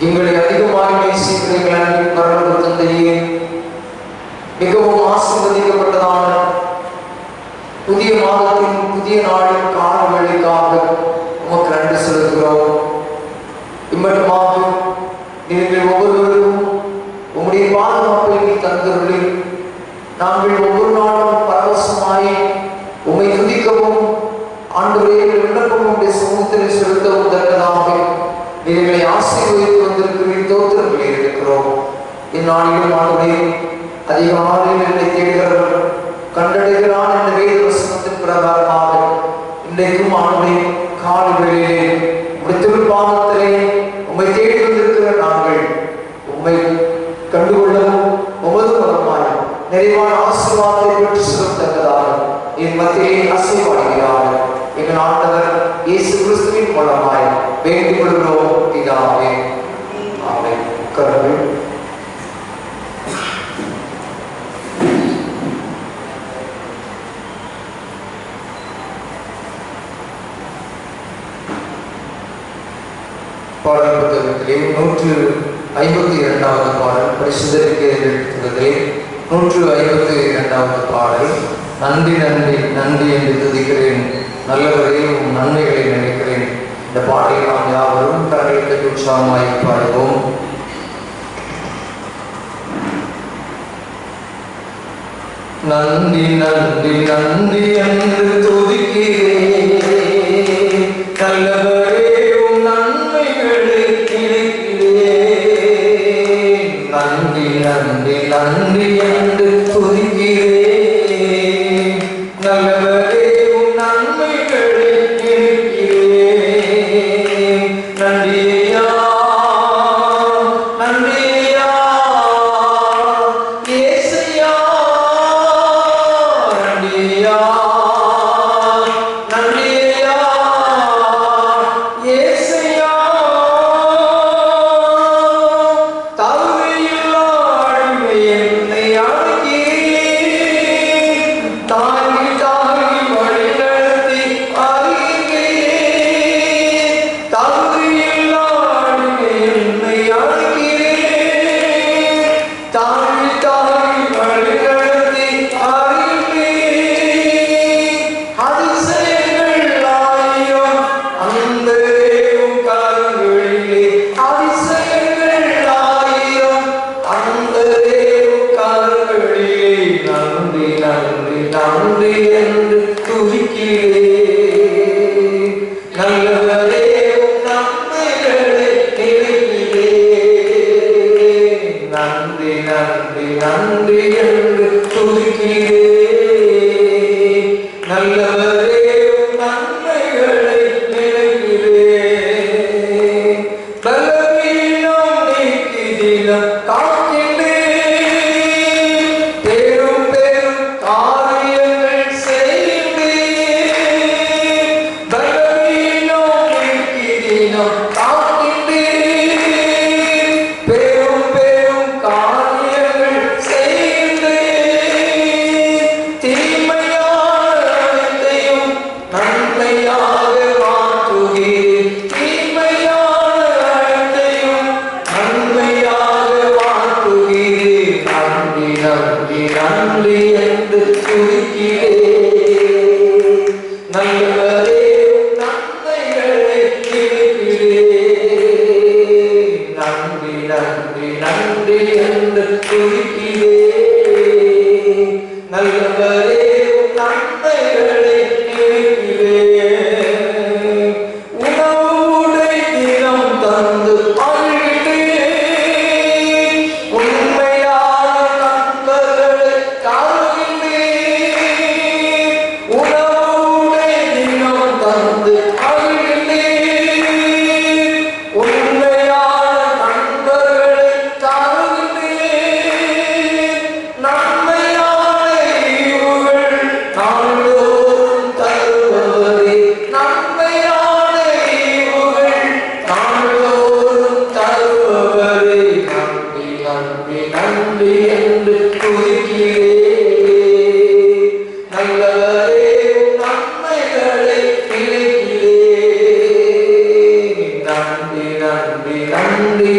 எங்களை அதிகமாக நேசிக்கிறீர்கள் அன்பின் பரலோக தந்தையே. மிகவும் ஆசீர்வதிக்கப்பட்டதான புதிய மாதத்தின் புதிய நாளின் கால வேளைக்காக உமக்கு நன்றி செலுத்துகிறோம். இம்மட்டுமாக நீங்கள் ஒவ்வொருவருக்கும் உம்முடைய பாதுகாப்பை தந்தருளி நாங்கள் ஒவ்வொரு நாளும் பரவசமாய் உம்மை துதிக்கவும் ஆண்டவரே விண்ணப்பம் உடைய சமூகத்தில் செலுத்தவும் தக்கதாக எங்களை ஆசீர்வதித்து வந்திருக்கிறீர்கள். தோத்திரங்களை இருக்கிறோம். இந்நாளிலும் ஆண்டவரே அதிகாலையில் என்னை தேடுகிறவர்கள் கண்டடைகிறான் என்ற வேத வசனத்தின் பிரகாரமாக இன்றைக்கும் ஆண்டவரே காலை வேளையிலே உம்முடைய திருப்பாதத்திலே உம்மை தேடி வந்திருக்கிற நாங்கள் உம்மை கண்டுகொள்ளவும் உமது மூலமாய் நிறைவான ஆசீர்வாதத்தை பெற்று செலுத்தக்கதாக என் மத்தியிலே அசைவாடுகிறார் எங்கள் ஆண்டவர் இயேசு கிறிஸ்துவின் மூலமாய் வேண்டிக் கொள்கிறோம் பிதாவே. ஆமென். கருங்கள். பாடல் புத்தகத்திலே 152வது பாடல் பரிசுத்தரிக்கிறதிலே 152வது பாடல். நன்றி நன்றி நன்றி என்று துதிக்கிறேன், நல்லவரே உன் நன்மைகளை நினைக்கிறேன். இந்த பாடலை நாம் யாவரும் கரங்களை உற்சாகமாய் பாடுவோம். நன்றி நன்றி நன்றி என்று துதிக்கிறேன், நல்லவரே உன் நன்மைகளை நினைக்கிறேன். நன்றி நன்றி நன்றி என்று துதிக்கிறேன், நல்லவரே உன் நன்மைகளை நினைக்கிறேன். நன்றியா நன்றியா இயேசுயா, நன்றியா நன்றியா இயேசுயா. தகுதியில்லா அடிமை என்னை அழைக்கிறேன், தாங்கி தாங்கி வழிநடத்தி அறிகிறேன். தகுதியில்லா அடிமை என்னை அழைக்கிறேன், தாங்கி தாங்கி வழிநடத்தி அறிகிறேன். அதிசயங்கள் ஆயிரம் அந்த தேவன் கரங்களிலே, அதிசயங்கள் ஆயிரம் அந்த தேவன் கரங்களிலே. நன்றி நன்றி நன்றி என்று துதிக்கிறேன், நல்லவரே உன் நன்மைகளை நினைக்கிறேன். நன்றி நன்றி நன்றி என்று துதிக்கிறேன், நல்லவரே உன் நன்மைகளை நினைக்கிறேன். பலவீனம் நீக்கி தினம் காக்கின்றேன், பெரும் பெரும் காரியங்கள் செய்கின்றேன். பலவீனம் நீக்கி தினம் காக்கின்றேன், பெரும் பெரும் காரியங்கள் செய்கின்றேன். தீமையான அனைத்தையும் நன்மையாக மாற்றுகிறேன், தீமையான அனைத்தையும் நன்மையாக மாற்றுகிறேன். நன்றி நன்றி நன்றி என்று துதிக்கிறேன், நல்லவரே உன் நன்மைகளை நினைக்கிறேன். நன்றி நன்றி நன்றி என்று துதிக்கிறேன், நல்லவரே உன் நன்மைகளை நினைக்கிறேன். உணவுடை தினம் தந்து அழுகிறேன், உண்மையான நண்பர்களை காண்கிறேன். உணவுடை தினம் தந்து அழுகிறேன், உண்மையான நண்பர்களை காண்கிறேன். நன்மையான ஈவுகள் நாள்தோறும் தருபவரே, நன்மையான ஈவுகள் நாள்தோறும் தருபவரே. நன்றி நன்றி நன்றி என்று துதிக்கிறேன், நல்லவரே உன் நன்மைகளை நினைக்கிறேன். நன்றி நன்றி நன்றி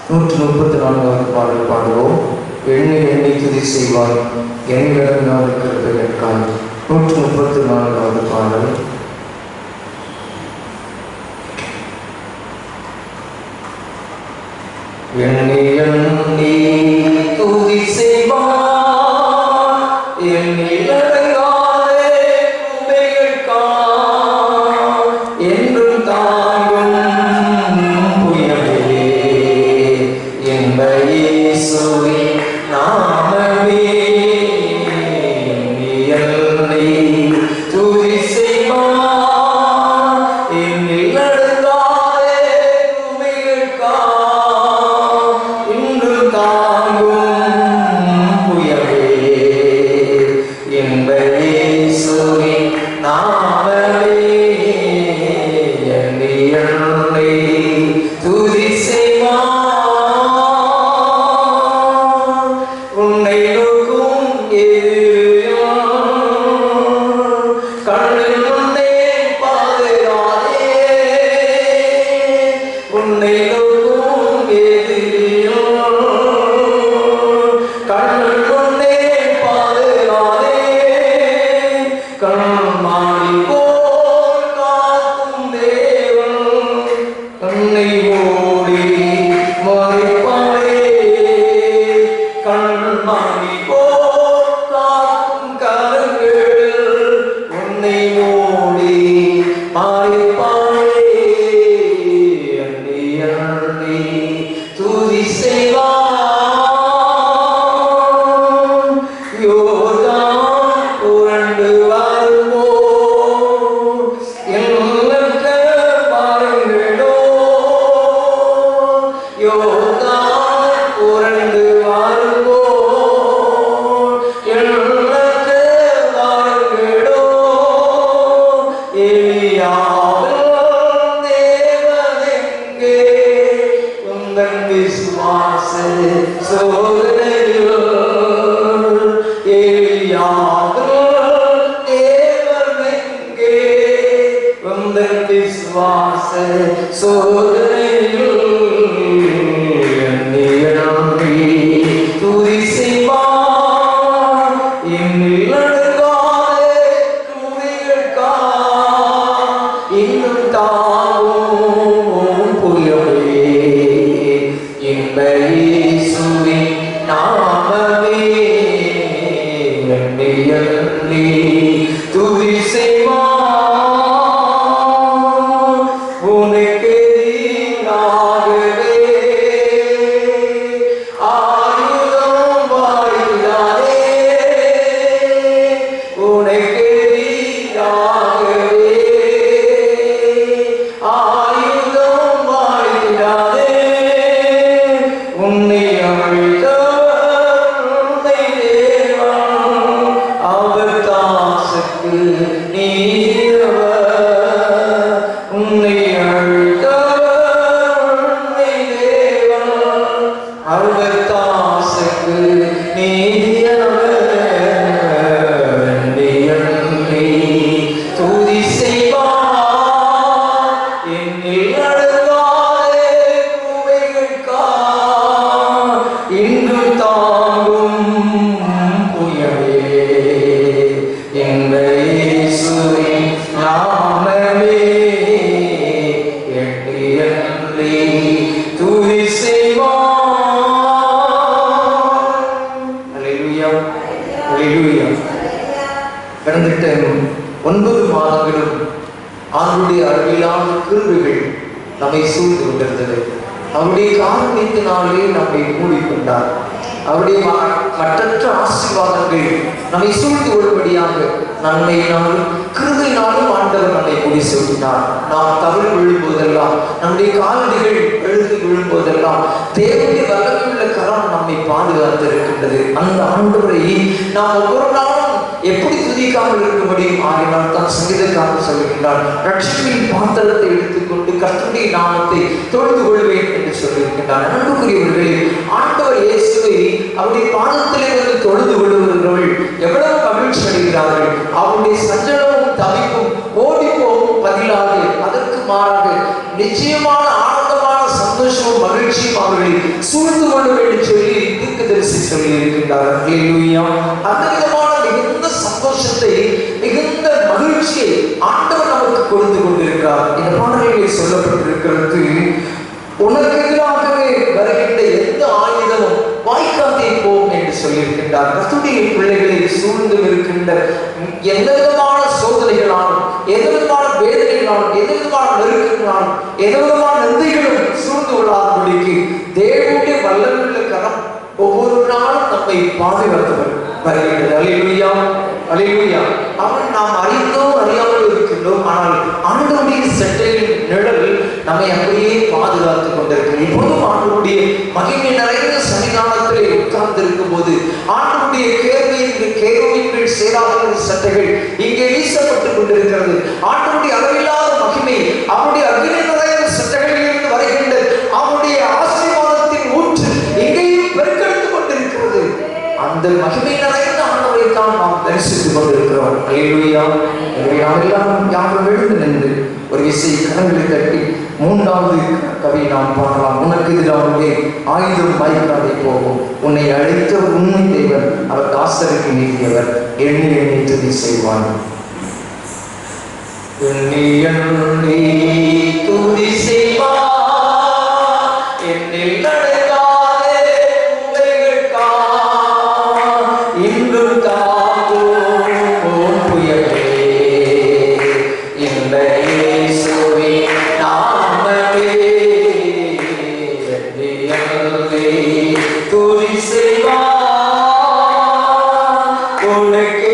134வது பாடல் பாடுவோம். எண்ணி எண்ணி துதி செய்வார் எண்ணிடங்காத கிருபைகளுக்காய். 134வது பாடல். எண்ணி எண்ணி துதி செய்வார் எண்ணிடங்காத கிருபைகளுக்காய் என்றும் தாங்கும் இயேசுவின் நாமமே எண்ணி துதி செய்வார் எண்ணில் அடங்காத கிருபைகளுக்காய் இன்றும் தாங்கும் புயலே இயேசுவின் நாமமே எண்ணி துதி செய்வார் இன்று தாங்கும் புயலே எங்கள் இயேசுவின் நாமமே எண்ணி துதி செய்வான். அல்லேலூயா, அல்லேலூயா. கடந்திட்ட 9 மாதங்களும் ஆண்டுடைய அறிவிலான கிருபைகள் நம்மை சூழ்ந்து கொண்டிருந்தது. அவருடைய காரணத்தினாலே நம்மை மூடிக்கொண்டார். அவருடைய மற்றற்ற ஆசீர்வாதங்கள் நம்மை சூழ்ந்து கொள்ளும்படியாக நன்மையினாலும் கிருபையினாலும் ஆண்டவர் நம்மை மூடி சூழ்த்தினார். நாம் தவறு விழும்போதெல்லாம், நம்முடைய காலடிகள் எழுதி விழும்போதெல்லாம் தேவனுடைய வல்லமையுள்ள கரம் நம்மை பாதுகாத்து இருக்கின்றது. அந்த ஆண்டவரை நாம் ஒவ்வொரு நாளும் எப்படி துதிக்காமல் இருக்க முடியும்? ஆகினால் தான் சங்கீதக்காரன் சொல்லுகின்றார், ரட்சிப்பின் பாத்திரத்தை எடுத்துக்கொண்டு கர்த்தருடைய நாமத்தை தொழுது கொள்வேன் என்று சொல்லியிருக்கின்றார். அன்புக்குரியவர்களே, ஆண்டவர் இயேசுவை அவருடைய பாதத்திலே வந்து தொழுது கொள்ளுகிறவர்கள் எவ்வளவு மகிழ்ச்சி அடைகிறார்கள். அவருடைய சஞ்சலமும் தவிப்பும் ஓடிப்போவும் பதிலாக அதற்கு மாறாக நிச்சயமான ஆனந்தமான சந்தோஷமும் மகிழ்ச்சியும் அவர்களை சூழ்ந்து கொள்ளும் என்று சொல்லி தீர்க்கதரிசி சொல்லி இருக்கின்றார். அல்லேலூயா. அந்த விதமான மிகுந்த சந்தோஷத்தை, மிகுந்த மகிழ்ச்சியை ஆண்டவர் நமக்கு கொடுத்து கொண்டிருக்கிறார். இந்த பாடல்களில் சொல்லப்பட்டிருக்கிறது, உனக்கு எதிராகவே வருகின்ற எந்த ஆயுதமும் வாய்க்காதே போகும் என்று சொல்லியிருக்கின்றார். கர்த்தருடைய பிள்ளைகளை சூழ்ந்து இருக்கின்ற எந்த விதமான சோதனைகளாலும், எந்த விதமான வேதனைகளாலும், எந்த விதமான நெருக்கங்களாலும், எந்த விதமான நன்றிகளும் சூழ்ந்து கொள்ளாதபடிக்கு தேவனுடைய வல்லமையுள்ள கரம் ஒவ்வொரு நாளும் நம்மை பாதுகாத்தவர் வருகிறது. அல்லேலூயா, அல்லேலூயா. அவன் நாம் அறிந்தோ அறியாமல் இருக்கின்றோம், ஆனால் ஆண்டவருடைய செட்டையின் நிழல் நம்மை அப்படியே பாதுகாத்துக் கொண்டிருக்கிறது. இப்போதும் ஆண்டவருடைய மகிமை நிறைந்த சன்னிதானத்திலே உட்கார்ந்து இருக்கும் போது ஆண்டவருடைய கேருவின் கீழ் சேராத சட்டைகள் இங்கே வீசப்பட்டுக் கொண்டிருக்கிறது. ஆண்டவருடைய அளவில்லாத மகிமை அவருடைய அக்னி நிறைந்த சட்டைகளில் இருந்து வருகின்ற அவருடைய ஆசீர்வாதத்தின் ஊற்று எங்கேயும் பெருக்கெடுத்துக் கொண்டிருக்கிறது. அந்த மகிமை நிறைந்த ஆண்டவரை தான் நாம் தரிசித்துக் கொண்டிருக்கிறோம். அல்லேலூயா. எனவே நாம் எல்லாம் யாரும் எழுந்து நின்று ஒரு விசை கரங்களை தட்டி 3வது கவி நாம் பாடலாம். உனக்கு எதிராகவே ஆயுதம் வாய்க்காதே போகும், உன்னை அழைத்த உண்மை தேவன் அவர் தாசருக்கு நீதியவர், எண்ணி எண்ணி துதி செய்வான். எண்ணி எண்ணி துதி செய்வான், என்னில் நடக்காதே உமைகளுக்கா இன்றும் தாங்கும் புயலே இந்த இயேசுவின் நாமமே எண்ணி எண்ணி துதி செய்வான். உனக்கு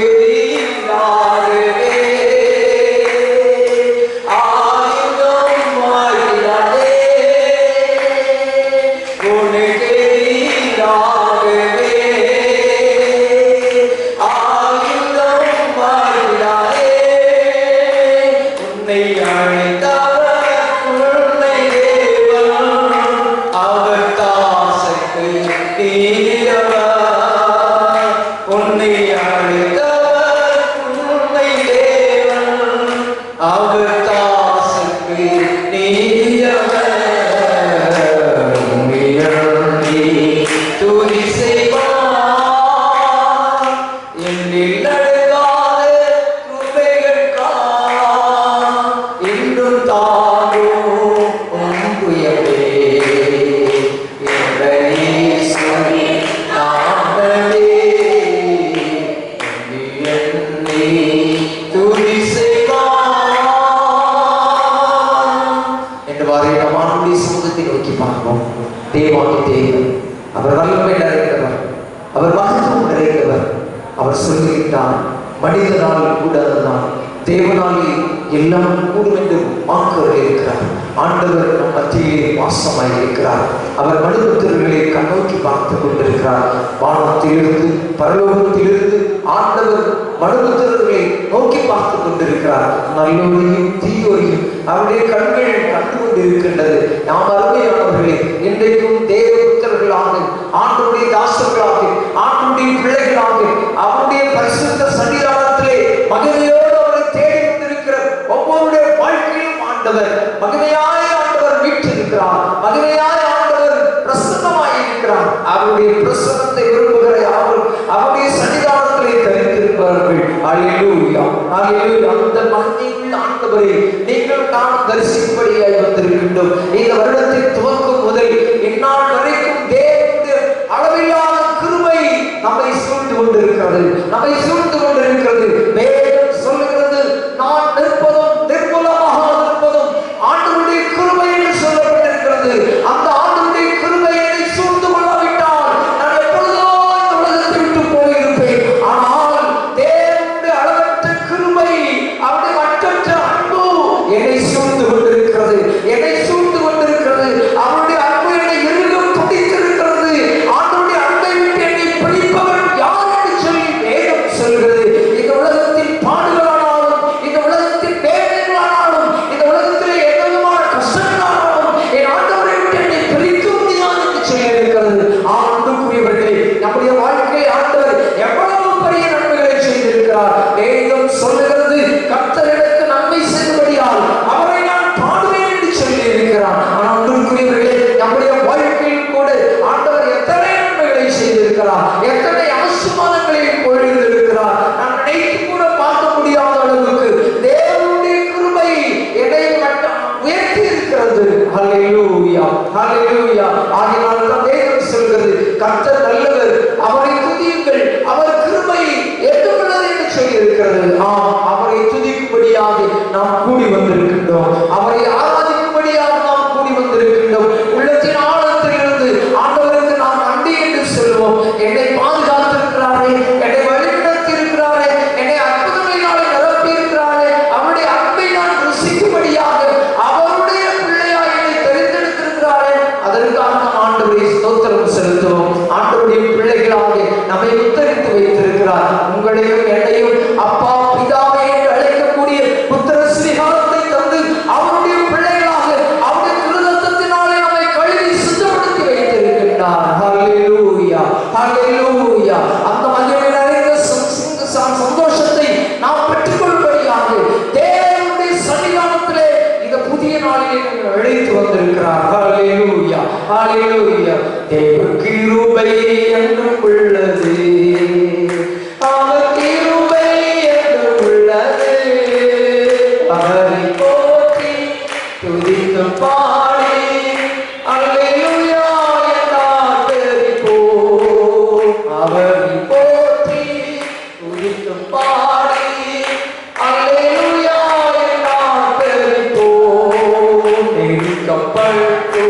தேவாதி தேவன், அவர் வல்லமை நிறைந்தவர், அவர் மகத்துவம் நிறைந்தவர். அவர் சொல்லுகின்றார், மனிதனால் கூடாததான் தேவனாலே எல்லாம் கூடும் என்று வாக்குறுதி இருக்கிறார். ஆண்டவர் நம் மத்தியிலே வாசமாய் இருக்கிறார். அவர் மனிதர்களை கண்ணோக்கி பார்த்து கொண்டிருக்கிறார். வானத்திலிருந்து பரலோகத்திலிருந்து ஆண்டவர் மனிதர்களை நோக்கி பார்த்து கொண்டிருக்கிறார். நல்லோரையும் தீயோரையும் அவருடைய கண்கள் கண்டு கொண்டிருக்கின்றது. நாம் அருமையானவர்களே, இன்றைக்கும் தேவ புத்தர்களாக, ஆண்டவருடைய தாசர்களாக, ஆண்டவருடைய பிள்ளைகளாக அவருடைய பரிசுத்த சன்னிதானத்திலே மகிமையோடு அவரை தேடி கொண்டிருக்கிற ஒவ்வொருடைய வாழ்க்கையும் ஆண்டவர் மகிமையாய் அவருடைய பிரசன்னத்தை விரும்புகிற யாரும் அவருடைய சன்னிதானத்திலே தரித்திருப்பார்கள். அல்லேலூயா, அல்லேலூயா. அந்த மகிமையுள்ள ஆண்டவரை நீங்கள் நான் தரிசிக்கும்படியாய் வந்திருக்கின்றோம். இந்த வருடத்தின் துவக்கம் முதல் இந்நாள் வரைக்கும் தேவனுடைய அளவில்லாத கிருபை நம்மை சூழ்ந்து கொண்டிருக்கிறது, நம்மை சூழ்ந்து கொண்டிருக்கிறது. வேதம் சொல்லுகிறது, நான் நிற்பதும் நிர்மூலமாக நிற்பதும் ஆண்டவருடைய கிருபை என்று சொல்லப்பட்டிருக்கிறது. அந்த ஆண்டவருடைய கிருபை என்னை சூழ்ந்து கொள்ளாவிட்டால் நான் எப்பொழுதோ இந்த உலகத்தை விட்டு போயிருப்பேன். ஆனால் தேவனுடைய அளவற்ற கிருபை, அவருடைய மற்றற்ற அன்பு என்னை சூழ்ந்து கொண்டிருக்கிறது, என்னை சூழ்ந்து கொண்டிருக்கிறது. அவருடைய அன்பு என்னை இறுக பிடித்திருக்கிறது. ஆண்டவருடைய அன்பை விட்டு என்னை பிடிப்பவர் யார் என்று சொல்லி வேதம் சொல்கிறது. இந்த உலகத்தின் பாடுகளானாலும், இந்த உலகத்தின் வேதனைகளானாலும், இந்த உலகத்திலே எவ்வளவான கஷ்டங்களானாலும் என் ஆண்டவரை விட்டு என்னை பிரிக்க முடியாது என்று சொல்லி இருக்கிறது. ஆண்டுக்குரியவர்களே, நம்முடைய வாழ்க்கை ஆண்டவர் எவ்வளவு பெரிய நன்மைகளை செய்திருக்கிறார். வேதம் சொல்லுகிறது, கர்த்தர் எனக்கு நன்மை செய்தபடியால் அவரை நான் பாடுவேன் என்று சொல்லி இருக்கிறார். ஆண்டுக்குரியவர்களே, நம்முடைய வாழ்க்கையில் கூட ஆண்டவர் எத்தனை நன்மைகளை செய்திருக்கிறார், எத்தனை ஆசீர்வாதங்களை பொழிந்திருக்கிறார். நான் நினைத்து கூட பார்க்க முடியாத அளவுக்கு தேவனுடைய கிருபை என்னை உயர்த்தி இருக்கிறது. ஹல்லேலூயா, ஹல்லேலூயா. ஆகினால் தான் வேதம் சொல்கிறது, கர்த்தர் நல்லவர், அவரை துதியுங்கள், அவர் கிருபை எதுவுள்ளது என்று சொல்லி இருக்கிறது. அவரை துதிக்கும்படியாக நாம் கூடி வந்திருக்கின்றோம், அவரை ஆராதிக்கும்படியாக நாம் கூடி வந்திருக்கின்றோம். உள்ளத்தின் ஆழத்திலிருந்து ஆண்டவருக்கு நாம் நன்றி என்று சொல்லுவோம். என்னை பாதுகாத்திருக்கிறாரே, என்னை வழிநடத்தி இருக்கிறாரே, என்னை அற்புதங்களினாலே நிரப்பி இருக்கிறாரே, அவருடைய அன்பை நான் ருசிக்கும்படியாக அவருடைய பிள்ளையாய் என்னை தெரிந்தெடுத்திருக்கிறாரே, அதற்காக நாம் ஆண்டவரை ஸ்தோத்திரம் செலுத்துவோம். ஆண்டவருடைய பிள்ளைகளாக நம்மை உத்தரித்து வைத்திருக்கிறார். உங்களையும் என்னையும் அப்பா பிதாவே என்று அழைக்கக்கூடிய புத்திர ஸ்ரீகாரத்தை தந்து அவருடைய பிள்ளைகளாக அவருடைய திருரத்தத்தினாலே நம்மை கழுவி சுத்தப்படுத்தி வைத்திருக்கின்றார். ஹல்லேலூயா, ஹல்லேலூயா. அந்த மகிமை நிறைந்த சந்தோஷத்தை நாம் பெற்றுக்கொள்ளும்படியாக தேவனுடைய சன்னிதானத்திலே இந்த புதிய நாளிலே அழைத்து வந்திருக்கிறார். ஹல்லேலூயா, ஹல்லேலூயா. தேவ கிருபை என்றும் உள்ளது, அவர் கிருபை என்றும் உள்ளது. அவரை போற்றி துதித்து பாடி அல்லேலூயா என்றார் தெரிப்போம். அவரை போற்றி துதித்து பாடி அல்லேலூயா என்றார் தெரிப்போம். நெருக்கப்பட்டோ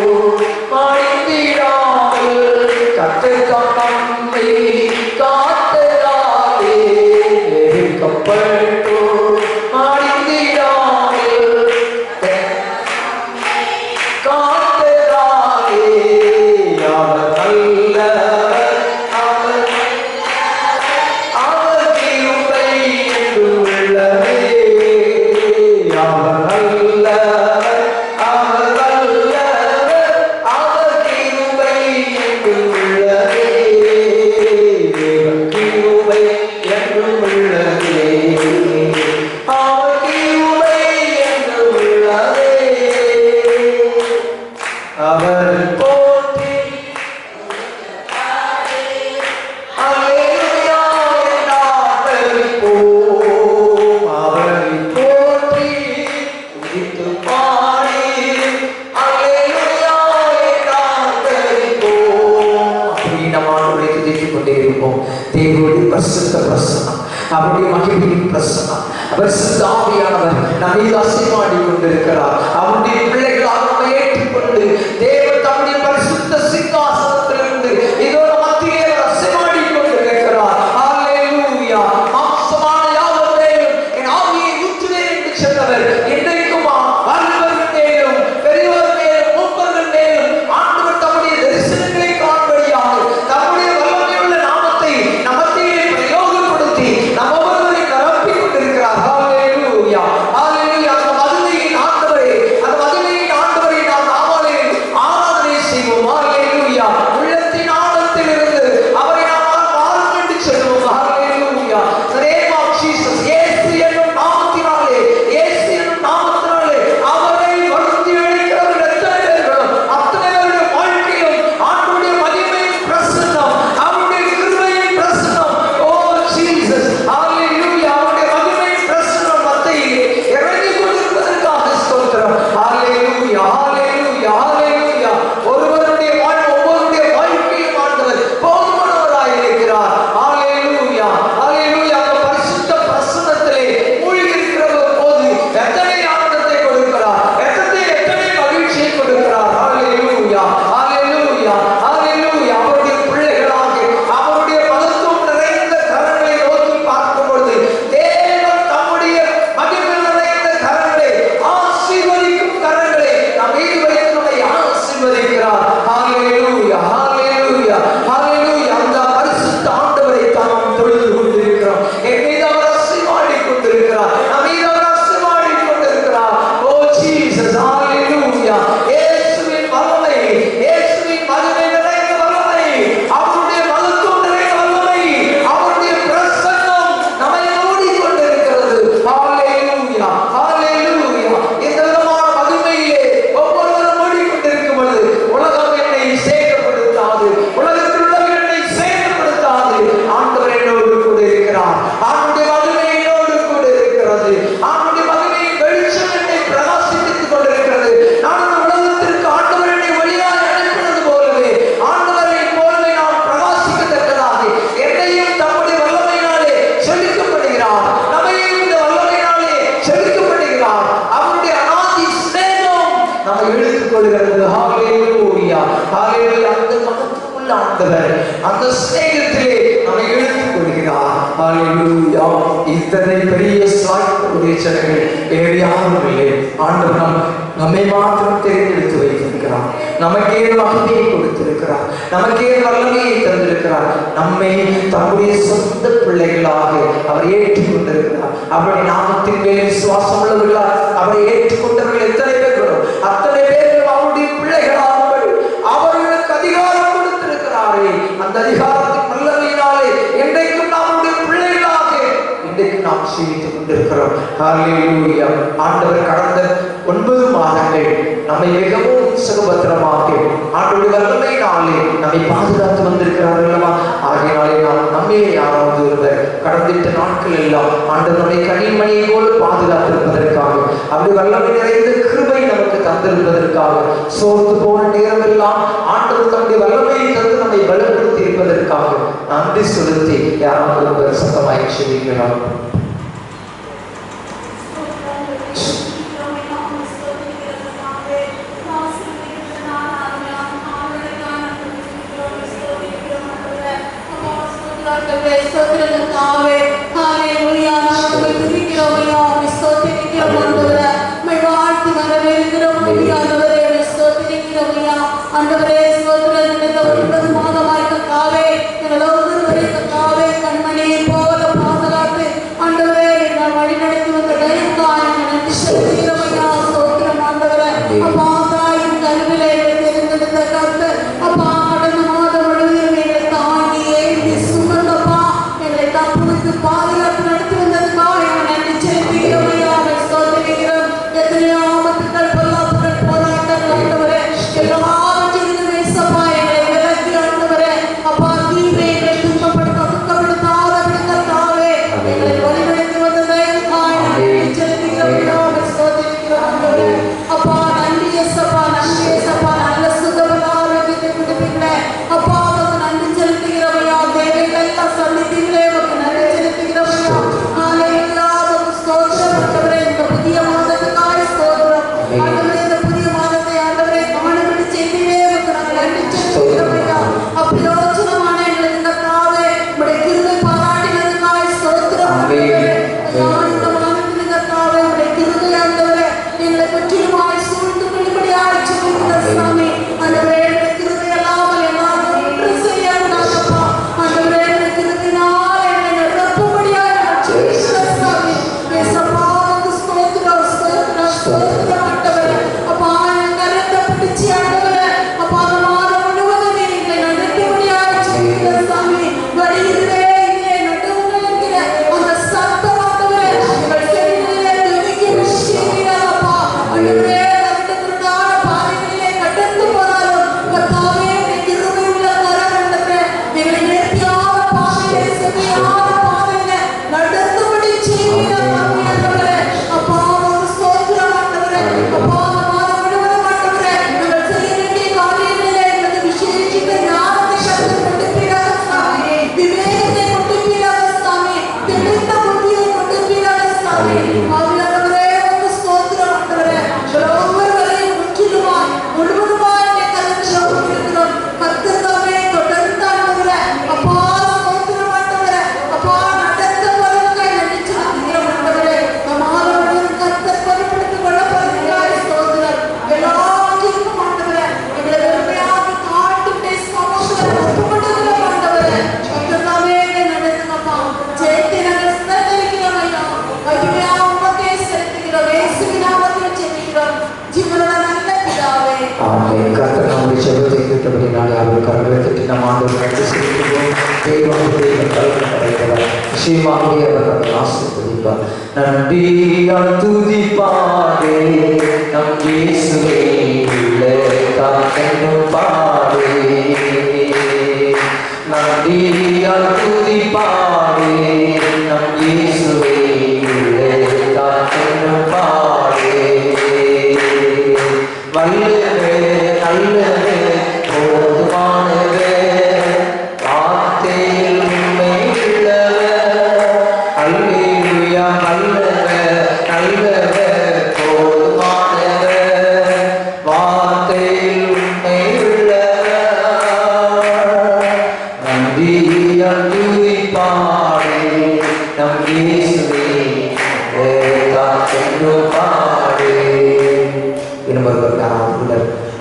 மடிந்திடாமல் கர்த்தர் நம்மை காத்ததாலே, நெருக்கப்பட்டோ மடிந்திடாமல் காத்ததாலே, அவர் நல்லவர், அவர் கிருபை என்றும் உள்ளதே. அவர் நல்லவர், அவர் நல்லவர், அவர் கிருபை என்றும் உள்ளதே. தேவன் கிருபை என்றும் உள்ளதே. அவர் கிருபை என்றும் உள்ளதே. அவர் போற்றி அல்லேலூயா என்றார் தெரிப்போம். அவரை போற்றி துதித்து பாடி அல்லேலூயா என்றார் தெரிப்போம். அப்படி நாம் ஆண்டவரை துதித்துக் கொண்டே இருப்போம். தேவனுடைய பரிசுத்த பிரசன்னம், அவருடைய மகிமையின் பிரசன்னம், அவர் சுத்த ஆவியானவர் நம்மை அசைவாடி கொண்டிருக்கிறார். அவருடைய பிள்ளைகளாக நம்மை ஏற்றுக்கொண்டு தேவன் தம்முடைய பரிசுத்த சிங்காசனத்திலிருந்து இதோ மத்தியே அசைவாடி கொண்டிருக்கிறார். ஹல்லேலூயா. மாம்சமான யாவர் மேலும் என் ஆவியை ஊற்றுவேன் என்று சொன்னவர் இன்றைக்கும் வல்லவர் மேலும் பெரியவர் மேலும் மூப்பர்கள் மேலும் ஆண்டவர் தம்முடைய தரிசனங்களை காண்படியாக தம்முடைய வல்லமையுள்ள நாமத்தை நமத்திலே பிரயோகப்படுத்தி நம்ம ஒவ்வொருவரை நிரப்பிக் கொண்டிருக்கிறார். ஹல்லேலூயா, ஹல்லேலூயா. அந்த மகிமையின் ஆண்டவரே எடுத்துக் கொள்கிறது. ஹல்லேலூயா, ஹல்லேலூயா. அந்த மகத்துவமுள்ள ஆண்டவர் அந்த சிநேகத்திலே நம்மை எடுத்துக் கொள்கிறார். ஹல்லேலூயா. இத்தனை பெரிய சாட்சியுடைய ஜனங்கள் வேறு யாரும் இல்லை. ஆண்டவர் நம்மை மாத்திரம் தேர்ந்தெடுத்து வைத்திருக்கிறார். நமக்கே மகிமையை கொடுத்திருக்கிறார். நமக்கே வல்லமையை தந்திருக்கிறார். நம்மை தம்முடைய சொந்த பிள்ளைகளாக அவர் ஏற்றுக்கொண்டிருக்கிறார். அவருடைய நாமத்தின் மேல் விசுவாசம் உள்ளவர்களால் அவரை ஏற்றுக்கொண்டவர்கள் எத்தனை பேர்களும் அத்தனை பேர்களும் அவருடைய பிள்ளைகளாக அவர்களுக்கு அதிகாரம் கொடுத்திருக்கிறாரே. அந்த அதிகாரத்தின் வல்லமையினாலே என்றைக்கும் நம்முடைய பிள்ளைகளாக இன்றைக்கு நாம் ஜீவித்துக் கொண்டிருக்கிறோம். ஹல்லேலூயா. ஆண்டவர் கடந்த 9 மாதங்கள் நம்மை மிகவும் சுகபத்திரமாக ஆண்டவருடைய வல்லமையினாலே நம்மை பாதுகாத்து வந்திருக்கிறார் அல்லவா? ஆகையினாலே நாம் நம்மையே யாராவது ஒருவர் கடந்திட்ட நாட்கள் எல்லாம் ஆண்டவருடைய கனிமணியை போல பாதுகாத்திருப்பதற்காக அப்படி வல்லமை நிறைந்த கிருபை நமக்கு தந்திருப்பதற்காக சோர்ந்து போன நேரம் எல்லாம் ஆண்டவர் தன்னுடைய வல்லமையை தந்து நம்மை பலப்படுத்தி இருப்பதற்காக நன்றி செலுத்தி யாராவது ஒருவர் சத்தமாய் செல்கிறார். நன்றியால் துதிப்பாடே நம் இயேசுவே உள்ளத்தாக்கென்னும் பாடே. நன்றியால் துதிப்பாடே நம் இயேசுவே உள்ளத்தாக்கென்னும் பாடே. வல்லவே நல்லவே போதுமானவே வார்த்தையில் உண்மை உள்ளவே. அல்லேலூயா நல்லவே நல்லவே போதுமானவே வார்த்தையில்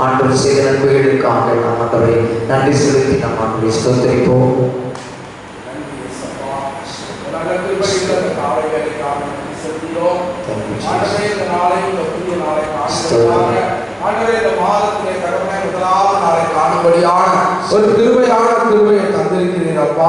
ஆண்டவர் செய்த நன்மைகளுக்காக நாம் ஆண்டவரை நன்றி செலுத்தி நாம் ஆண்டவரை ஸ்தோத்திரிப்போம். ஒரு திருமையான திருமையை தந்திருக்கிறீர் அப்பா.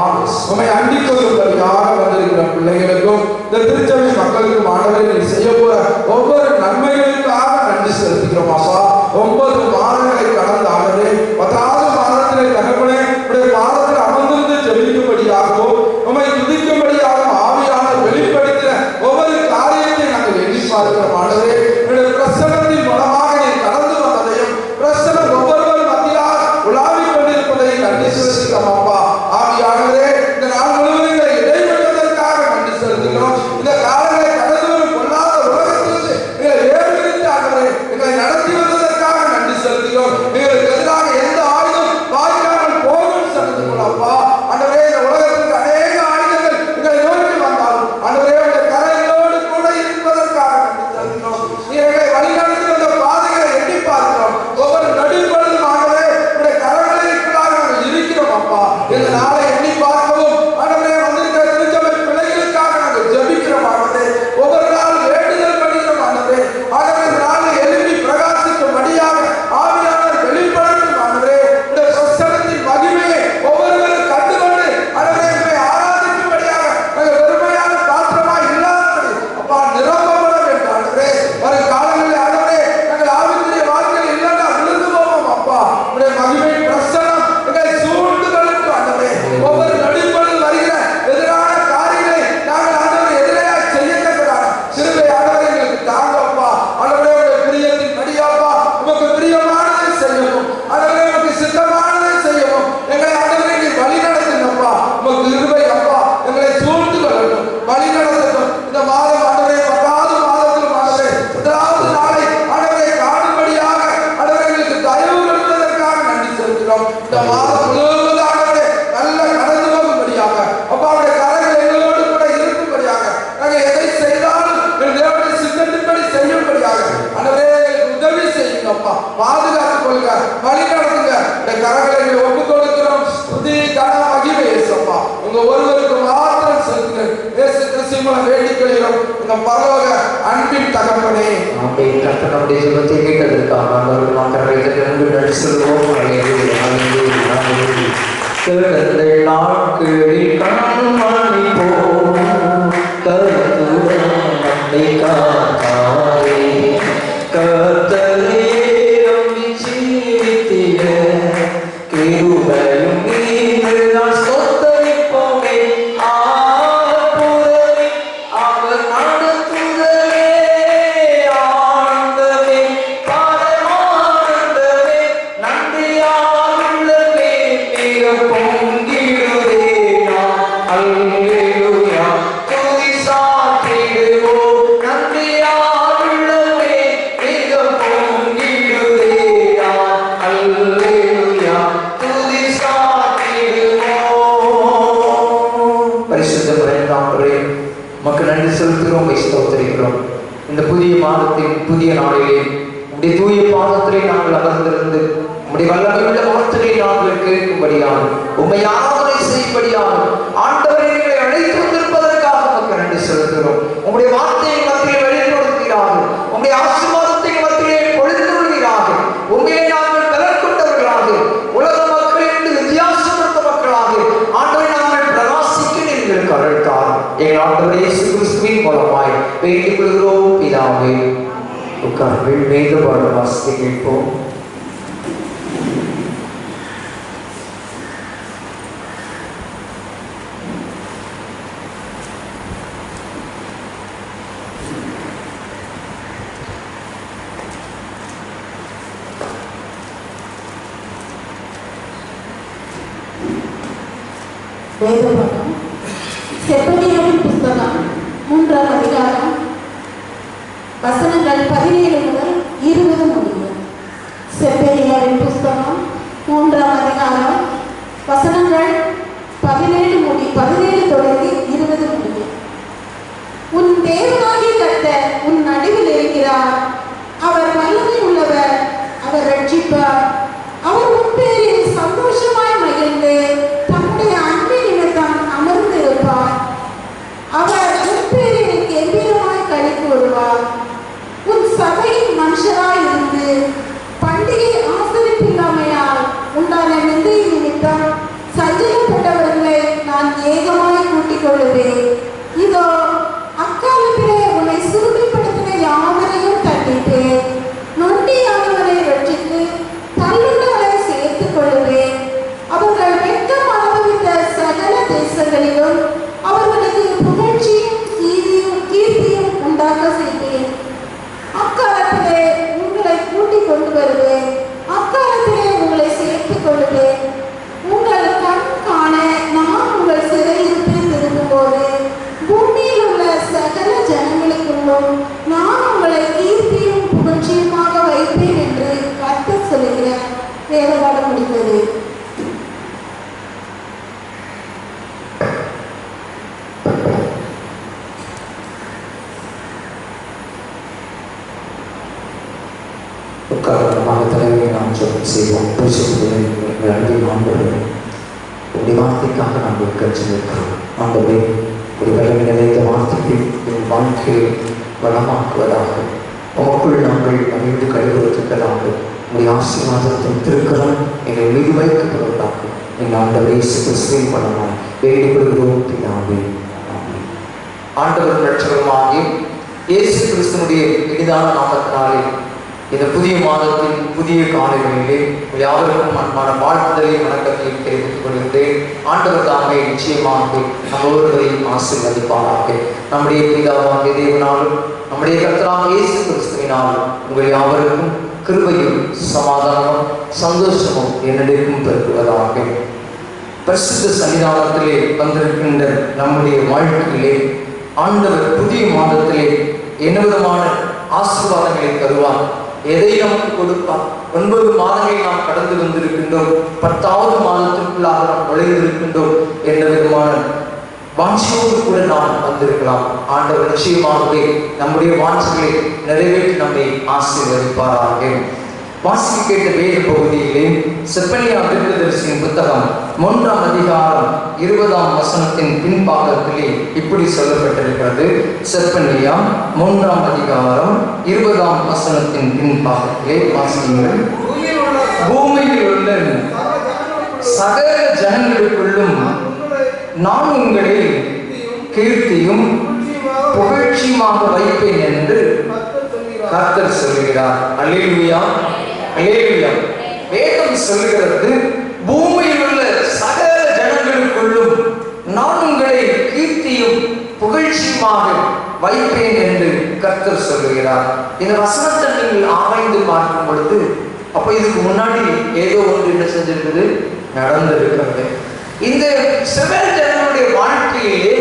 உம்மை அண்டிக் கொள்ளும்படியாக வந்திருக்கிற பிள்ளைகளுக்கும் இந்த திருச்சபை மக்களுக்கும் ஆண்டவரை செய்ய போற ஒவ்வொரு நன்மைகளுக்காக நன்றி செலுத்துகிறோம் அப்பா. 9 மாதங்களை கடந்த ஆண்டவரே 10வது மாதத்திலே தகப்பனே உடைய பாதத்தில் அமர்ந்திருந்து ஜெபிக்கும்படியாகவும் உம்மை துதிக்கும்படியாகவும் ஆவியான வெளிப்படுத்தின ஒவ்வொரு காரியத்தை நாங்கள் எண்ணி பார்க்கிறோம் ஆண்டவரே. உடைய பிரசன்னத்தின் மூலமாக நீர் கடந்து வந்ததையும் பிரசன்னம் ஒவ்வொருவர் மத்தியாக உலாவிக் கொண்டிருப்பதையும் நன்றி செலுத்துகிறோம் அப்பா. ஆவியானவரே, இந்த நாள் முழுவதும் இடைவெளிவதற்காக நன்றி செலுத்துகிறோம். இந்த காலங்களை கடந்து வரும் பொல்லாத உலகத்திலிருந்து எங்களை வேறுபிரித்து ஆண்டவரே எங்களை நடத்தி வந்ததற்காக நன்றி செலுத்துகிறோம். எங்களுக்கு எதிராக எந்த ஆயுதம் வாய்க்காமல் போகும் செலுத்துகிறோம் அப்பா. ஆண்டவரே, இந்த உலகத்துக்கு அநேக ஆயுதங்கள் எங்களை நோக்கி வந்தாலும் ஆண்டவரே உடைய கரைகளோடு கூட இருப்பதற்காக நன்றி செலுத்துகிறோம். எங்களை வழிநடத்தி வந்த பாதைகளை எண்ணி பார்க்கிறோம். ஒவ்வொரு நடுப்பொழுதும் ஆண்டவரே உடைய கரங்களுக்குள்ளாக நாங்கள் இருக்கிறோம் அப்பா. இந்த நாளை எண்ணி பார்க்கவும் ஆண்டவரே வந்திருக்கிற திருச்சபை பிள்ளைகளுக்காக நாங்கள் ஜெபிக்கிறோம் ஆண்டவரே. ஒவ்வொரு நாளும் வேண்டுதல் பண்ணுகிறோம் ஆண்டவரே. ஆகவே இந்த நாளில் எழுப்பி பிரகாசிக்கும்படியாக ஆவியானவர் வெளிப்படுத்தும் ஆண்டவரே. உடைய பிரசன்னத்தின் மகிமையை ஒவ்வொருவரும் கண்டுகொண்டு ஆண்டவரே உம்மை ஆராதிக்கும்படியாக நாங்கள் வெறுமையான பாத்திரமாய் இல்லாதபடி அப்பா நிரப்பப்பட வேண்டும் ஆண்டவரே. வரும் காலங்களில் ஆண்டவரே நாங்கள் ஆவிக்குரிய வாழ்க்கையில் இல்லைன்னா விழுந்து போவோம் அப்பா. உடைய மகிமை பிரசன்னம் எங்களை சூழ்ந்து கொள்ளட்டும் ஆண்டவரே. ஒவ்வொரு நடிப்பொழுது வருகிற எதிரான காரியங்களை நாங்கள் ஆண்டவரை எதிராக செய்யத்தக்கதான கிருபை ஆண்டவரை எங்களுக்கு தாங்க அப்பா. ஆண்டவரே உடைய பிரியத்தின் படியாப்பா உமக்கு பிரியமானதை செய்யவும் ஆண்டவரே உமக்கு சித்தமானதை செய்யவும் எங்களை ஆண்டவரை நீ வழி நடத்துங்கப்பா. உமக்கு கிருபை அப்பா எங்களை சூழ்ந்து கொள்ளட்டும், வழி நடத்தட்டும். இந்த மாதம் ஆண்டவரே 10வது மாதத்திலும் ஆண்டவரே 1வது நாளை ஆண்டவரை காணும்படியாக ஆண்டவரை எங்களுக்கு தயவு கொடுத்ததற்காக நன்றி செலுத்துகிறோம். இந்த மாதம் முழுவதும் ஆண்டவரே நல்ல கடந்து போகும்படியாக அப்பாவுடைய கரங்கள் எங்களோடு கூட இருக்கும்படியாக நாங்கள் எதை செய்தாலும் எங்கள் தேவனுடைய சித்தத்தின்படி செய்யும்படியாக ஆண்டவரே எங்களுக்கு உதவி செய்யுங்க அப்பா. பாதுகாத்துக் கொள்ளுங்க, வழி நடத்துங்க. இந்த கரங்களை எங்களை ஒப்புக் கொடுக்கிறோம். துதி கன மகிமை இயேசுப்பா உங்க ஒருவருக்கு மாத்திரம் செலுத்துகிறேன். இயேசு கிறிஸ்து மூலம் வேண்டிக் கொள்கிறோம் இந்த பரலோக அன்பின் தகப்பனே. ஆமென். கர்த்தர் நம்முடைய ஜெபத்தை கேட்டதற்காக ஆண்டவருக்கு நாம் கரங்களை நன்றி சொல்லுவோம். அல்லேலூயா, அல்லேலூயா, அல்லேலூயா. கடந்த நாட்களில் கண்மணி போல் கருத்துடன் நம்மை காத்தாரே. கர்த்தரை நம்பி ஜீவித்திட கிருபையும் நீர் நான் ஸ்தோத்தரிப்போமே. ஆற்புதமே அவர் நடத்துதலே ஆண்டவே பரமானந்தமே நன்றியாலுள்ளவே மிக பொங்கிடுதே நாம். அல்லேலூயா, துதி சாற்றிடுவோம். நன்றியாலுள்ளவே மிக பொங்கிடுதே நாம். அல்லேலூயா, துதி சாற்றிடுவோம். பரிசுத்த ஆண்டவரே மக்கள் நன்றி செலுத்துகிறோம், ஸ்தோத்திரிக்கிறோம். இந்த புதிய மாதத்தின் புதிய நாளிலே உடைய தூய பாதத்திலே நாங்கள் அமர்ந்திருந்து உடைய வல்லமையுள்ள வார்த்தைகளை நாங்கள் கேட்கும்படியாக உம்மை ஆராதனை செய்யும்படியாக ஆண்டவரை எங்களை அழைத்து வந்திருப்பதற்காக மக்கள் நன்றி செலுத்துகிறோம். உங்களுடைய வார்த்தையை மத்தியில் வெளிப்படுத்துகிறார்கள், உங்களுடைய ஆசீர்வாதத்தை மத்தியிலே பொழிந்து கொள்கிறாக. உண்மையை நாங்கள் பலர் கொண்டவர்களாக உலக மக்கள் என்று வித்தியாசப்பட்ட மக்களாக ஆண்டவரை நாங்கள் பிரகாசிக்க எங்களுக்கு அழைத்தார். எங்கள் ஆண்டவர் இயேசு கிறிஸ்துவின் மூலமாய் வேண்டிக் கொள்கிறோம் பிதாவே. உட்கார்கள், வேத பாட வாசிக்க கேட்போம். வேதபாடம் செப்பனியாவின் புஸ்தகம் 3ஆம் அதிகாரம் வசனங்கள் 17 முதல் 20 முடிய. செப்பனியாவின் புஸ்தகம் 3ஆம் அதிகாரம் வசனங்கள் 17 தொடங்கி 20 முடிய. உன் தேவனாகிய கர்த்தர் உன் நடுவில் இருக்கிறார். அவர் வல்லமை உள்ளவர், அவர் ரட்சிப்பார். ரட்சிப்பார். அவர் உன் பேரில் சந்தோஷமாய் மகிழ்ந்து தம்முடைய அன்பின் நிமித்தம் அமர்ந்திருப்பார். அவர் உன் பேரில் கெம்பீரமாய் களி கூறுவார். உன் சபையின் மனுஷராய் இருந்து பண்டிகை ஆசரிப்பில்லாமையால் உண்டான நிந்தை நிமித்தம் சஞ்சலப்பட்டவர்களை நான் ஏகமாய் கூட்டிக் கொள்ளுவேன். இதோ அக்காலத்திலே உன்னை சிறுமைப்படுத்தின யாவரையும் தண்டிப்பேன். நொண்டியானவரை ரட்சித்து தள்ளுண்டவரை சேர்த்துக் கொள்ளுவேன். அவர்கள் வெட்கம் அனுபவித்த சகல தேசங்களிலும் அவர்களுக்கு புகழ்ச்சியும் கீர்த்தியும் உண்டாக செய்வேன். அக்காலத்திலே உங்களை கூட்டிக் கொண்டு வருவேன். அக்காலத்திலே உங்களை சேர்த்துக் கொள்ளுவேன். உங்கள் கண் காண நான் உங்கள் சிறையிருப்பில் திரும்பும்போது பூமியில் உள்ள சகல ஜனங்களுக்குள்ளும் நான் உங்களை கீர்த்தியும் புகழ்ச்சியுமாக வைப்பேன் என்று கர்த்தர் சொல்லுகிறார். வேதபாடம் முடிந்தது. தலைவரை நாம் ஜெபம் செய்வோம். அன்பின் ஆண்டவரே, உடைய வார்த்தைக்காக நாங்கள் கற்றுக்கிறோம். ஆண்டவரே, ஒரு வல்லமை நிறைந்த வார்த்தையை என் வாழ்க்கையை வளமாக்குவதாக, உமக்குள் நாங்கள் மகிழ்ந்து கழிவுறுத்தலாக, உடைய ஆசீர்வாதத்தின் திருக்கரம் எங்களை மீது வைக்கப்படுவதாக எங்கள் ஆண்டவரே கிறிஸ்துவின் பலனாய் வேண்டிக்கொள்கிறோம் பிதாவே. ஆமென். ஆண்டவர் இரட்சகருமாகிய இயேசு கிறிஸ்துவினுடைய இனிதான நாமத்தினாலே இந்த புதிய மாதத்தின் புதிய காலைகளிலே யாவருக்கும் அன்பான வாழ்த்துதலையும் வணக்கத்தையும் தெரிவித்துக் கொள்கின்றேன். ஆண்டவர் தாமே நிச்சயமாக நம் ஒவ்வொருவரையும் ஆசீர்வதிப்பாராக. நம்முடைய பிதாவாகிய தேவனாலும் நம்முடைய கர்த்தராகிய இயேசு கிறிஸ்துவினாலும் உங்கள் யாவருக்கும் கிருபையும் சமாதானமும் சந்தோஷமும் என்னிடையும் பெருகுவதாக. பரிசுத்த சன்னிதானத்திலே வந்திருக்கின்ற நம்முடைய வாழ்க்கையிலே ஆண்டவர் புதிய மாதத்திலே என்ன விதமான ஆசீர்வாதங்களை தருவார், எதை நமக்கு கொடுப்பார். 9 மாதங்களை நாம் கடந்து வந்திருக்கின்றோம். 10வது மாதத்திற்குள்ளாக நாம் நுழைந்திருக்கின்றோம் என்ற விதமான வாஞ்சையோடு கூட நாம் வந்திருக்கலாம். ஆண்டவர் நிச்சயமாகவே நம்முடைய வாஞ்சைகளை நிறைவேற்றி நம்மை ஆசீர்வதிப்பாராக. வாசிக்க கேட்ட வேத பகுதியிலே செப்பனியா தீர்க்கதரிசியின் புத்தகம் 3ஆம் அதிகாரம் 20ஆம் வசனத்தின் பின்பாகத்திலே இப்படி சொல்லப்பட்டிருக்கிறது. செப்பனியா 3ஆம் அதிகாரம் 20ஆம் வசனத்தின் பின்பாகத்திலே வாசியுங்கள். பூமியில் உள்ள சகல ஜனங்களுக்குள்ளும் நான் உங்களை கீர்த்தியும் புகழ்ச்சியுமாக வைப்பேன் என்று கர்த்தர் சொல்கிறார். அல்லேலூயா, அல்லேலூயா. வேதம் சொல்கிறது, பூமியில் உள்ள சகல ஜனங்களுக்குள்ளும் நான் உங்களை கீர்த்தியும் புகழ்ச்சியுமாக வைப்பேன் என்று கர்த்தர் சொல்கிறார். இந்த வசனத்தை நீங்கள் ஆராய்ந்து பார்க்கும் பொழுது, அப்ப இதுக்கு முன்னாடி ஏதோ ஒன்று என்ன செஞ்சிருக்குது, நடந்திருக்கிறது. இந்த இஸ்ரவேல் ஜனங்களுடைய வாழ்க்கையிலே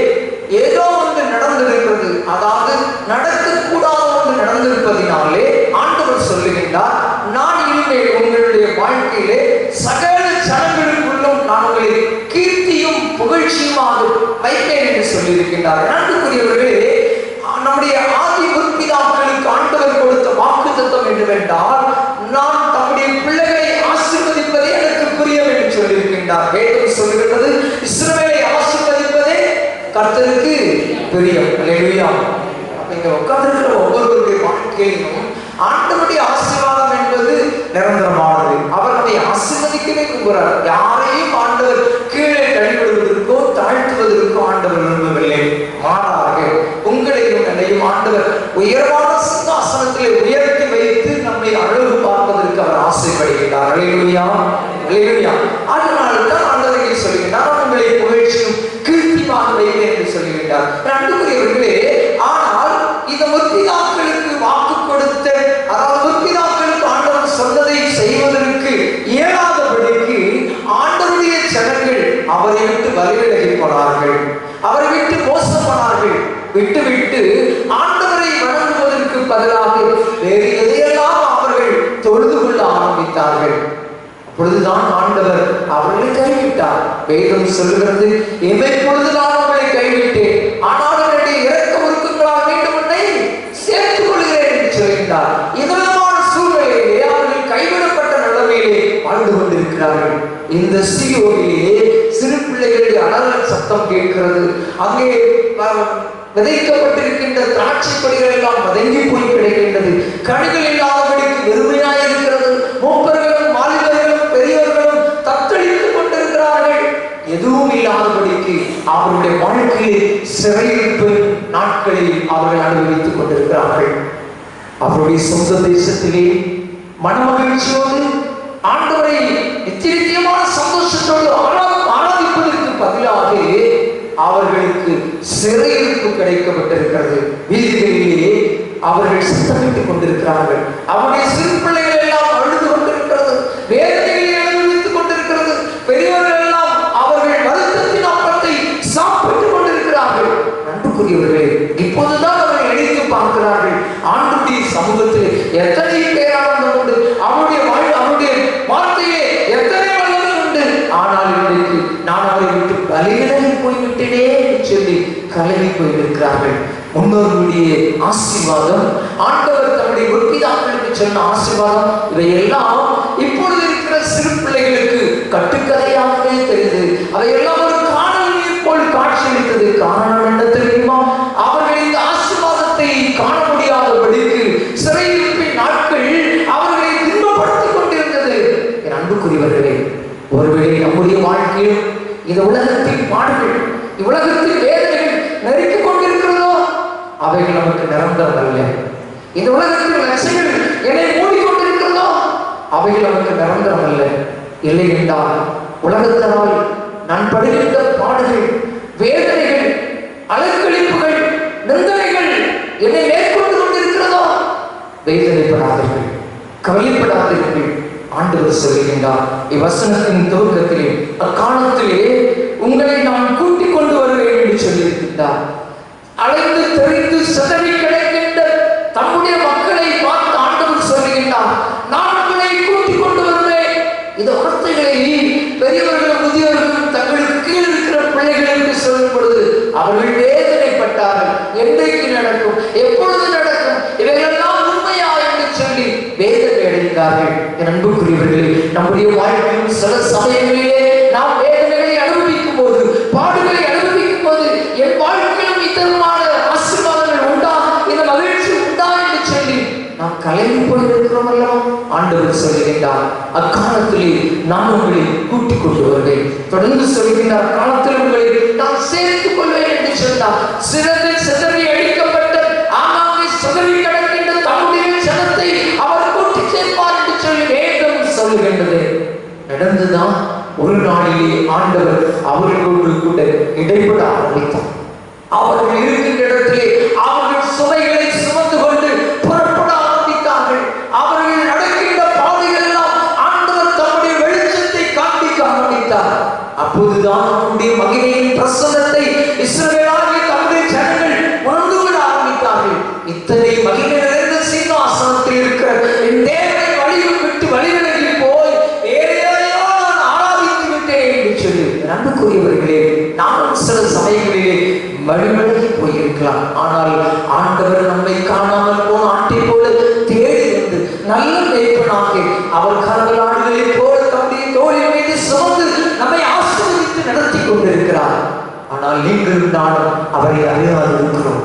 ஏதோ ஒன்று நடந்திருக்கிறது. அதாவது நடக்கக்கூடாத ஒன்று நடந்திருப்பதினாலே ஆண்டவர் சொல்லுகின்றார், நான் இனிமேல் உங்களுடைய வாழ்க்கையிலே சகல ஜனங்களுக்குள்ளும் நான் உங்களை கீர்த்தியும் புகழ்ச்சியுமாக வைப்பேன் என்று சொல்லியிருக்கின்றார். அன்புக்குரியவர்களே, நம்முடைய ஆதி முற்பிதாக்களுக்கு ஆண்டவர் கொடுத்த வாக்குத்தத்தம் என்னவென்றால், நான் தம்முடைய பிள்ளைகளை ஆசீர்வதிப்பதே எனக்கு பிரியம் என்று சொல்லியிருக்கின்றார். வேதம் சொல்லுகிறது, இஸ்ரவேலை ஆசீர்வதிப்பதே கர்த்தருக்கு பிரியம். அல்லேலூயா. அப்ப இங்க உட்கார்ந்திருக்கிற ஒவ்வொருவருடைய வாழ்க்கையிலும் ஆண்டவருடைய ஆசீர்வாதம் என்பது நிரந்தரமானது. அவர் நம்மை ஆசீர்வதிக்கவே விரும்புகிறார். யாரையும் ஆண்டவர் கீழே தள்ளிவிடுவதற்கோ தாழ்த்துவதற்கோ ஆண்டவர் விரும்பவில்லை. மாறாக உங்களையும் என்னையும் ஆண்டவர் உயர்வான சிங்காசனத்திலே உயர்த்தி வைத்து நம்மை அழகு பார்ப்பதற்கு அவர் ஆசைப்படுகிறார். அல்லேலூயா, அல்லேலூயா. அதனால்தான் ஆண்டவரை சொல்லுகிறார், உங்களை புகழ்ச்சியும் கீர்த்தியாக வைப்பேன் என்று சொல்லுகிறார். அன்புக்குரியவர்களே, ஆனால் இந்த முற்பிதாக்களுக்கு வாக்கு கொடுத்த, அதாவது முற்பிதாக்களுக்கு ஆண்டவர் சொன்னதை செய்வதற்கு இயலாதபடிக்கு ஆண்டவருடைய ஜனங்கள் அவரை விட்டு வழிவிலகி போனார்கள், அவரை விட்டு மோசம் போனார்கள். விட்டு ஆண்டவரை வணங்குவதற்கு பதிலாக வேறு எதையெல்லாம் அவர்கள் தொழுது கொள்ள ஆரம்பித்தார்கள். அப்பொழுதுதான் ஆண்டவர் அவர்களை கைவிட்டார். வேதம் சொல்லுகிறது, எவை பொழுதுதான் அவர்களை கைவிட்டேன், ஆனால் அவருடைய இறக்க ஒருக்கங்களால் மீண்டும் உன்னை சேர்த்துக் கொள்கிறேன் என்று சொல்கிறார். இதமான சூழ்நிலையிலே அவர்கள் கைவிடப்பட்ட வாழ்ந்து கொண்டிருக்கிறார்கள். இந்த சீயோனிலே சிறு பிள்ளைகளுடைய அலறல் சத்தம் கேட்கிறது. அங்கே விதைக்கப்பட்டிருக்கின்ற திராட்சை கொடிகள் எல்லாம் வதங்கி போய் கிடைக்கின்றது. கனிகள் இல்லாதபடிக்கு வெறுமையாக இருக்கிறது. மூப்பர்களும் மாலிகர்களும் பெரியவர்களும் தத்தளித்துக் கொண்டிருக்கிறார்கள். எதுவும் இல்லாதபடிக்கு அவருடைய வாழ்க்கையை சிறையிருப்பு நாட்களில் அவர்கள் அனுபவித்துக் கொண்டிருக்கிறார்கள். அவருடைய சொந்த தேசத்திலே மனமகிழ்ச்சியோடு ஆண்டவரை நித்தியமான சந்தோஷத்தோடு ஆராதிப்பதற்கு பதிலாக அவர்களுக்கு சிறையிருப்பு கிடைக்கப்பட்டிருக்கிறது. வீதிகளிலே அவர்கள் சத்தமிட்டுக் கொண்டிருக்கிறார்கள். அவருடைய சிறு பிள்ளைகள் எல்லாம் அழுது கொண்டிருக்கிறது. வேதனைகளை அனுபவித்துக் கொண்டிருக்கிறது. பெரியவர்கள் எல்லாம் அவர்கள் வருத்தத்தின் அப்பத்தை சாப்பிட்டுக் கொண்டிருக்கிறார்கள். அன்புக்குரியவர்களே, இப்போதுதான் அவர்கள் நினைத்து பார்க்கிறார்கள், ஆண்டுடைய சமூகத்தில் எத்தனை பேரானந்தம் உண்டு, அவருடைய வார்த்தையே எத்தனை வல்லமை உண்டு. ஆனால் இன்றைக்கு நான் அவரை விட்டு பலியிடலை போய்விட்டேனே என்று சொல்லி கலங்கி போயிருக்கிறார்கள். முன்னோர்களுடைய ஆசீர்வாதம், ஆண்டவர் தம்முடைய முற்பிதாக்களுக்கு சொன்ன ஆசீர்வாதம், இவையெல்லாம் இப்பொழுது இருக்கிற சிறு பிள்ளைகளுக்கு கட்டுக்கதையாகவே தெரியுது. அவையெல்லாம் ஒரு காணல் நீர் போல் காட்சியளித்தது. காரணம் என்ன தெரியுமா? அவர்கள் இந்த ஆசீர்வாதத்தை காண முடியாதபடிக்கு சிறையிருப்பின் நாட்கள் அவர்களை துன்பப்படுத்திக் கொண்டிருந்தது. என் அன்புக்குரியவர்களே, ஒருவேளை நம்முடைய வாழ்க்கையில் இந்த உலகத்தின் பாடுகள், இவ்வுலகத்தின் வேதனைகள் நெருக்கிக் கொண்டிருக்கிறதோ அவைகள் நமக்கு நிரந்தரம் அல்ல. இந்த உலகத்தின் ரசைகள் என்னை மூடிக்கொண்டிருக்கிறதோ அவைகள் நமக்கு நிரந்தரம் அல்ல. இல்லை என்றால் உலகத்தினால் நான் படுகின்ற பாடுகள், வேதனைகள், அலக்களிப்புகள், நிந்தனைகள் என்னை மேற்கொண்டு கொண்டிருக்கிறதோ வேதனைப்படாதீர்கள், கவலைப்படாதீர்கள். ஆண்டவர் சொல்லுகின்றார் இவ்வசனத்தின் துவக்கத்திலே, அக்காலத்திலே உங்களை நான் கூட்டிக் கொண்டு வருவேன் என்று சொல்லியிருக்கின்றார். அழைந்து தெரிந்து சிதறி கிடைக்கின்ற தம்முடைய மக்களை பார்த்து ஆண்டவர் சொல்லுகின்றார், நான் உங்களை கூட்டிக் கொண்டு வருவேன். இந்த வார்த்தைகளை பெரியவர்களும் முதியவர்களும் தங்களுக்கு கீழ் இருக்கிற பிள்ளைகளுக்கு சொல்லும் பொழுது அவர்கள் வேதனைப்பட்டார்கள். என்றைக்கு நடக்கும், எப்பொழுது நடக்கும், இவைகளெல்லாம் உண்மையா என்று சொல்லி வேதனை அடைந்தார்கள். என் அன்புக்குரியவர்களே, நம்முடைய வாழ்க்கையில் சில சமயங்களிலே நாம் வேதனைகளை அனுபவிக்கும் போது, பாடுகளை அனுபவிக்கும் போது, என் வாழ்க்கையிலும் இத்தரமான ஆசீர்வாதங்கள் உண்டா, இந்த மகிழ்ச்சி உண்டா என்று சொல்லி நாம் கலங்கி போயிருக்கிறோம் அல்லவா? ஆண்டவர் சொல்லுகின்றார், அக்காலத்திலே நான் உங்களை கூட்டிக் கொண்டு வருவேன். தொடர்ந்து சொல்லுகின்றார், அக்காலத்தில் உங்களை நான் சேர்த்துக் கொள்வேன் என்று சொன்னார். சிதறி அடிக்கப்பட்ட ஆங்காங்கே சிதறி கிடக்கின்ற தம்முடைய ஜனத்தை அவர் கூட்டி சேர்ப்பார் என்று சொல்லி வேதம் சொல்லுகின்றது. நடந்துதான் ஒரு நாளிலே ஆண்டவர் அவர்களோடு கூட இடைப்பட ஆரம்பித்தார். அவர்கள் இருக்கின்ற இடத்திலே அவர்கள் சுமைகளை சுமந்து கொண்டு புறப்பட ஆரம்பித்தார்கள். அவர்கள் நடக்கின்ற பாதைகள் எல்லாம் ஆண்டவர் தம்முடைய வெளிச்சத்தை காண்பிக்க ஆரம்பித்தார். அப்போதுதான் அவருடைய மகிமையின் பிரசன்னத்தை இஸ்ரவேலாகிய தம்முடைய ஜனங்கள் உணர்ந்து கொள்ள ஆரம்பித்தார்கள். இத்தனை மகிமை நிறைந்த சிங்காசனத்தில் இருக்கிற என் தேவனை வழியில் விட்டு வழிவிலகி போய் வேறையோ நான் ஆராதித்து விட்டேன் என்று சொல்லி, அன்புக்குரியவர்களே, நானும் சில சமயங்களிலே வழிவிலகி போயிருக்கலாம். ஆனால் ஆண்டவர் நம்மை காணாமல் போன ஆட்டை போல தேடி வந்து நல்ல மேய்ப்பனாக அவர் கரங்களாடுகளை போல தம்முடைய தோளின் மீது சுமந்து நம்மை ஆசீர்வதித்து நடத்தி கொண்டிருக்கிறார். ஆனால் நீங்கள் நானும் அவரை அறியாது இருக்கிறோம்.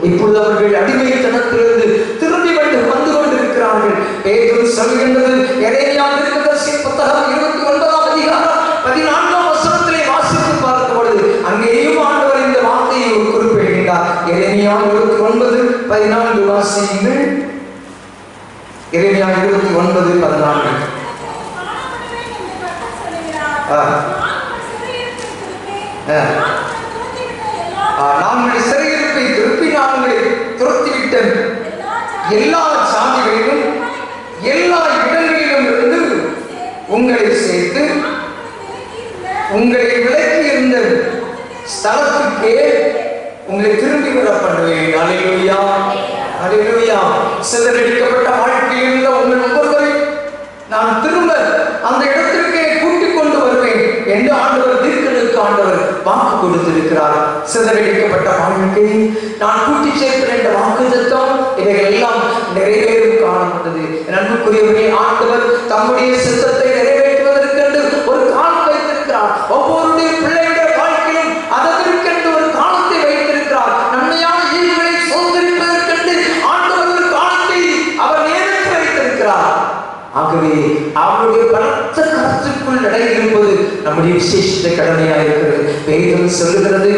இப்பொழுது அவர்கள் அடிமைத்தனத்திலிருந்து திரும்பி வந்து கொண்டிருக்கிறார்கள். பேதுரு சொல்கின்றது, எரேமியா தீர்க்கதரிசியின் புத்தகம் 29ஆம் அதிகாரம் 14ஆம் வசனத்திலே வாசித்து பார்க்கும் பொழுது அங்கேயும் ஆண்டவர் இந்த வார்த்தையை குறிப்பிடுகின்றார். எரேமியா 29:14 வாசியுங்கள். எரேமியா 29:14. நாங்கள் சிறையிருப்பை திருப்பி நாங்கள் துரத்திவிட்ட எல்லா சாதிகளிலும் எல்லா இடங்களிலும் இருந்து உங்களை சேர்த்து உங்களை விலக்கி இருந்த ஸ்தலத்துக்கே உங்களை திரும்பி விட பண்ணுவேன். அல்லேலூயா, அல்லேலூயா. சிதறடிக்கப்பட்ட வாழ்க்கையில் இருந்த உங்கள் ஒவ்வொருவரை நான் திரும்ப அந்த இடத்திற்கே கூட்டிக் கொண்டு வருவேன் என்று ஆண்டவர் தீர்க்கனுக்கு ஆண்டவர் வாக்கு கொடுத்திருக்கிறார். சிதறடிக்கப்பட்ட வாழ்க்கையை நான் கூட்டி சேர்ப்பேன் என்ற வாக்கு தத்துவம் இவைகள் எல்லாம் நிறைவேறும் காலம் வந்தது. அன்புக்குரியவர்களே, ஆண்டவர் அவருடைய பலத்த கருத்துக்குள் நடைபெறுவது நம்முடைய விசேஷித்த கடமையாக இருக்கிறது. வேதம் சொல்லுகிறது,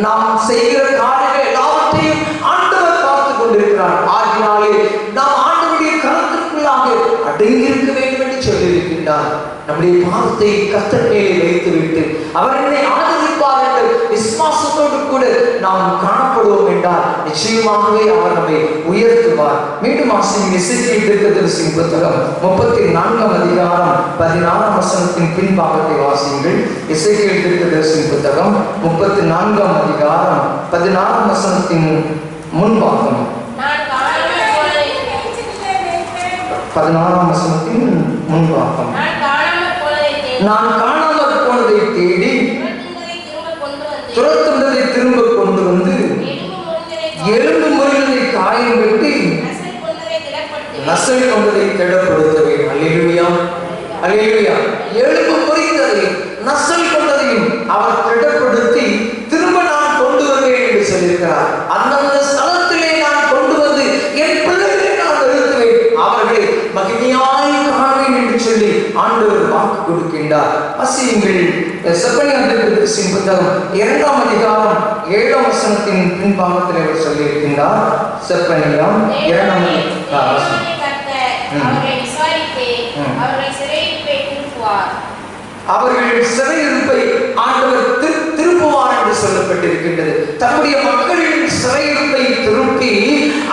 நாம் செய்கிற காரியங்கள் எல்லாவற்றையும் ஆண்டவர் பார்த்து கொண்டிருக்கிறார். ஆகினாலே நாம் ஆண்டவருடைய கருத்துக்குள்ளாக அடங்கி இருக்க வேண்டும் என்று சொல்லியிருக்கின்றார். நம்முடைய பாவத்தை கர்த்தர் மேலே வைத்துவிட்டு அவர் என்னை ஆதரிப்பார் என்று விசுவாசத்தோடு கூட நாம் காணப்படுவோம் என்றால் நிச்சயமாகவே அவர் நம்மை உயர்த்துவார். மீண்டும் வாசிங்க எசேக்கியேல் தீர்க்கதரிசியின் புத்தகம் 34ஆம் அதிகாரம் 16ஆம் வசனத்தின் பின்பாகத்தை வாசியுங்கள். எசேக்கியேல் தீர்க்கதரிசியின் புத்தகம் 34ஆம் அதிகாரம் 16ஆம் வசனத்தின் முன்பாகம் 16ஆம் வசனத்தின் முன்பாகம். நான் காணாமற் போனதை தேடி துரத்துண்டதை திரும்ப கொண்டு வந்து எலும்பு முறிந்ததை காயம் வெட்டி நசல் கொண்டதை திடப்படுத்துவேன். அல்லேலூயா, அல்லேலூயா. எலும்பு முறிந்ததையும் நசல் கொண்டதையும் அவர் திடப்படுத்தி திரும்ப நான் கொண்டு வருவேன் என்று சொல்லியிருக்கிறார். அந்தந்த ஸ்தலத்திலே நான் கொண்டு வந்து என் பிள்ளைகளை நான் நிறுத்துவேன், அவர்களை மகிமையாய் காண்பேன் என்று சொல்லி ஆண்டவர் வாக்கு கொடுக்கின்றார். வசியுங்கள் செப்பனியா தீர்க்கதரிசியின் புத்தகம் 2ஆம் அதிகாரம் 7ஆம் வசனத்தின் பின்பாகத்தில் அவர் சொல்லியிருக்கின்றார். செப்பனியா 2ஆம் அதிகாரம் அவர்கள் சிறையிருப்பை ஆண்டவர் திருப்புவார் என்று சொல்லப்பட்டிருக்கின்றது. தம்முடைய மக்களின் சிறையிருப்பை திருப்பி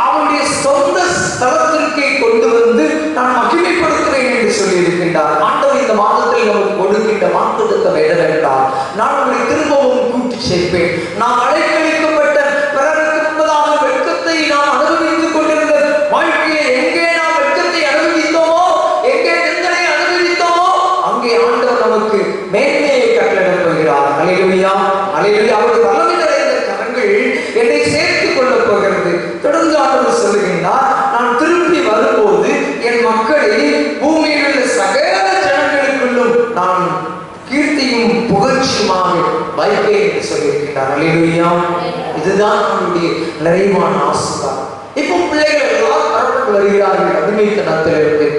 அவருடைய சொந்த ஸ்தலத்திற்கே கொண்டு வந்து நான் மகிமைப்படுத்துவேன் என்று சொல்லியிருக்கின்றார். ஆண்டவர் இந்த மாதத்தில் நமக்கு கொடுக்கின்ற வாக்குத்தத்தம் என்னவென்றால், நான் உங்களை திரும்பவும் கூட்டி சேர்ப்பேன். நாம் அழைக்கழிக்கப்பட்ட பிறருக்கு முன்பதாக வெட்கத்தை நாம் அனுபவித்துக் கொண்டிருந்த வாழ்க்கையை எங்கே நாம் வெட்கத்தை அனுபவித்தோமோ, எங்கே நிந்தனை அனுபவித்தோமோ, அங்கே ஆண்டவர் நமக்கு மேன்மையை கட்டளையிடப் போகிறார். அல்லேலூயா, அல்லேலூயா. அவருடைய வல்லமை நிறைந்த கரங்கள் என்னை சேர்த்துக் கொள்ளப் போகிறது. தொடர்ந்து ஆண்டவர் சொல்லுகின்றார், நான் திரும்பி வரும்போது என் மக்களை பூமியில் உள்ள சகல ஜனங்களுக்குள்ளும் நான் கீர்த்தியும் புகழ்ச்சியுமாக வைப்பேன் என்று சொல்லியிருக்கிறார். அல்லேலூயா. இதுதான் நம்முடைய நிறைவான ஆசீர்வாதம். இப்போ பிள்ளைகள் எல்லாம் பரப்பட்டு வருகிறார்கள் அடிமைத்தனத்திலிருந்து.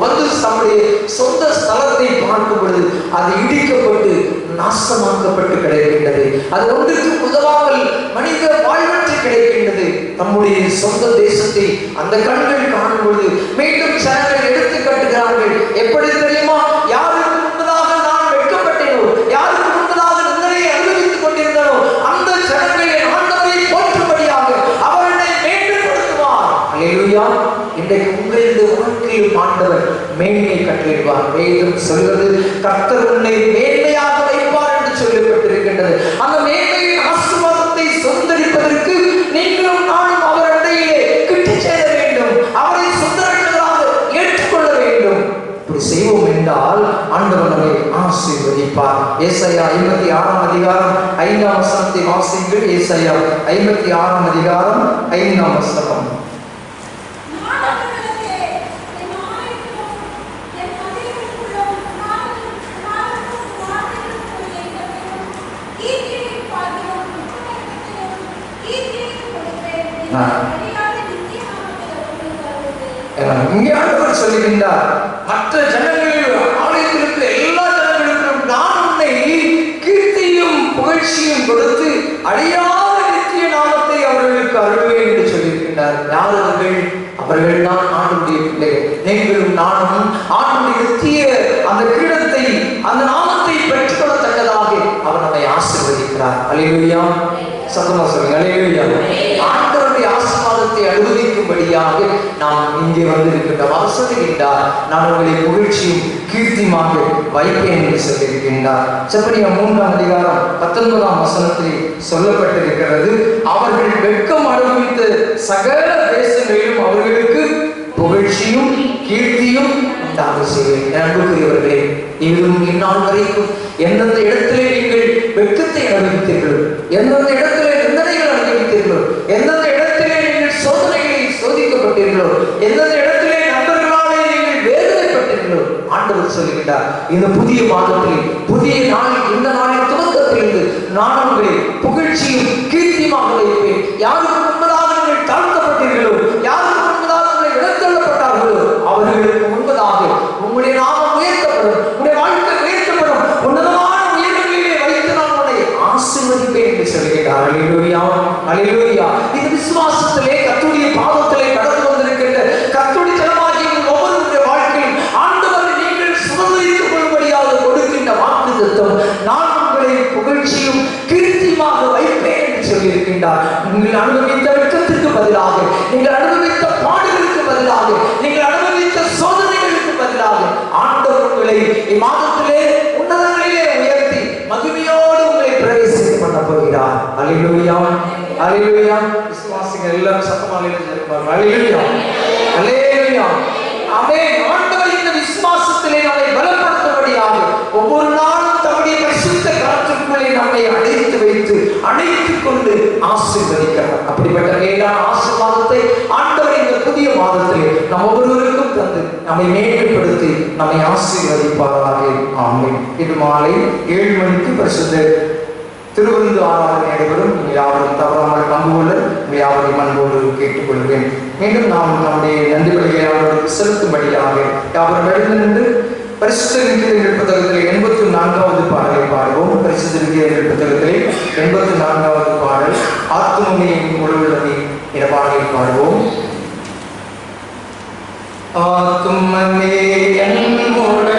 வந்து தம்முடைய சொந்த ஸ்தலத்தை பார்க்கும் பொழுது அது இடிக்கப்பட்டு நாசமாக்கப்பட்டு கிடைக்கின்றது. அது ஒன்றுக்கு உதவாமல் மனித வாழ்வற்று கிடைக்கின்றது. தம்முடைய சொந்த தேசத்தை அந்த கண்கள் காணும் பொழுது மீண்டும் ஜனங்கள் எடுத்து கட்டுகிறார்கள். எப்படி தெரியுமா? யாருக்கு முன்பதாக நான் வெட்கப்பட்டேனோ, யாருக்கு முன்பதாக நிந்தனையை அனுபவித்துக் கொண்டிருந்தனோ, அந்த ஜனங்களை ஆண்டவரை போற்றும்படியாக அவர் என்னை மேன்மைப்படுத்துவார். அல்லேலூயா. இன்றைக்கு உங்களுடைய வாழ்க்கையில் ஆண்டவர் மேன்மையை கட்டளையிடுவார். வேதம் சொல்கிறது, கர்த்தர் உன்னை மேன்மையாக வைப்பார் என்று சொல்லப்பட்டிருக்கின்றது. அந்த மேன்மையின் ஆசீர்வாதத்தை சொந்தரிப்பதற்கு நீங்களும் நானும் அவர் அண்டையிலே கிட்டி சேர வேண்டும். அவரை சொந்தரட்சகராக ஏற்றுக்கொள்ள வேண்டும். இப்படி செய்வோம் என்றால் ஆண்டவர் நம்மை ஆசீர்வதிப்பார். ஏசாயா 56ஆம் அதிகாரம் 5ஆம் வசனத்தை வாசியுங்கள். ஏசாயா 56ஆம் அதிகாரம் 5ஆம் வசனம். இங்கே ஆண்டவர் சொல்லுகின்றார், மற்ற ஜனங்களில் ஆலயத்தில் இருக்கிற எல்லா ஜனங்களுக்கும் நான் உன்னை கீர்த்தியும் புகழ்ச்சியும் கொடுத்து அழியாத நித்திய நாமத்தை அவர்களுக்கு அருள்வேன் என்று சொல்லியிருக்கின்றார். யார் அவர்கள்? அவர்கள் தான் ஆண்டவருடைய பிள்ளைகள். நீங்களும் நானும் ஆண்டவருடைய நித்திய அந்த கிரீடத்தை, அந்த நாமத்தை பெற்றுக்கொள்ளத்தக்கதாக அவர் நம்மை ஆசீர்வதிக்கிறார். அல்லேலூயா. சத்தமா சொல்லுங்க. அல்லேலூயா. ஆண்டவருடைய ஆசீர்வாதத்தை அனுபவிக்கும்படியாக நாம் இங்கே வந்திருக்கின்றோம். அவர் சொல்லுகின்றார், நான் உங்களை புகழ்ச்சியும் கீர்த்தியுமாக வைப்பேன் என்று சொல்லியிருக்கின்றார். செப்பனியா 3ஆம் அதிகாரம் 19ஆம் வசனத்தில் சொல்லப்பட்டிருக்கிறது, அவர்கள் வெட்கம் அனுபவித்த சகல தேசங்களிலும் அவர்களுக்கு புகழ்ச்சியும் கீர்த்தியும் உண்டாக செய்வேன். அன்புக்குரியவர்களே, இவரும் இந்நாள் வரைக்கும் எந்தெந்த இடத்திலே நீங்கள் வெட்கத்தை அனுபவித்தீர்களோ, எந்தெந்த இடத்திலே நிந்தனைகள் அனுபவித்தீர்களோ, எந்தெந்த இடத்திலே நீங்கள் சோதனைகளை சோதிக்கப்பட்டீர்களோ, எந்தெந்த இடத்திலே நண்பர்களாலே நீங்கள் வேதனைப்பட்டீர்களோ, ஆண்டவர் சொல்லுகிறார், இந்த புதிய மாதத்தில், புதிய நாளில், இந்த நாளின் துவக்கத்திலிருந்து நான் உங்களை புகழ்ச்சியும் கீர்த்தியுமாக வைப்பேன். யாருக்கு முன்பதாக நீங்கள் தாழ்த்தப்பட்டீர்களோ, யாருக்கு முன்பதாக உங்களை விடத்தள்ளப்பட்டார்களோ, அவர்களுக்கு முன்பதாக உங்களுடைய நீங்கள் அனுபவித்த வெட்கத்திற்கு பதிலாக, நீங்கள் அனுபவித்த பாடுகளுக்கு பதிலாக, நீங்கள் அனுபவித்த சோதனைகளுக்கு பதிலாக ஆண்டவர் உங்களை இம்மாதத்திலே உன்னதங்களிலே உயர்த்தி மகிமையோடு உங்களை பிரவேசிக்க பண்ண போகிறார். அல்லேலூயா, அல்லேலூயா. விசுவாசிகள் எல்லாரும் சத்தமாக இருப்பார்கள். அல்லேலூயா, அல்லேலூயா, ஆமென். ஆண்டவர் இந்த விசுவாசத்திலே நம்மை பலப்படுத்தும்படியாக ஒவ்வொரு நாளும் தம்முடைய பரிசுத்த கரத்திற்குள்ளே நம்மை அடைத்து வைத்து அணைத்துக் கொண்டு ஆசீர்வதிக்கிறார். அப்படிப்பட்ட மேலான ஆசீர்வாதத்தை ஆண்டவர் இந்த புதிய மாதத்திலே நம் ஒவ்வொருவருக்கும் தந்து நம்மை மேன்மைப்படுத்தி நம்மை ஆசீர்வதிப்பாராக. ஆமென். இது மாலை 7 மணிக்கு பரிசுத்த திருவிருந்து ஆராதனை நடைபெறும். யாவரும் தவறாமல் பங்கு கொள்ள யாவரையும் அன்போடு கேட்டுக்கொள்கிறேன். மீண்டும் நாம் நம்முடைய நன்றி பலியை அவர்களுக்கு செலுத்தும்படியாக யாவரும் எழுந்து நின்று பரிசுத்த விருந்தினர்கள் புத்தகத்திலே 84வது பாடலை பாடுவோம். பரிசுத்த விருந்தினர்கள் புத்தகத்திலே 84வது பாடல் ஆத்துமனையின் முழுவதை என்ற பாடலை பாடுவோம். ஆத்துமனே என் முழுவதை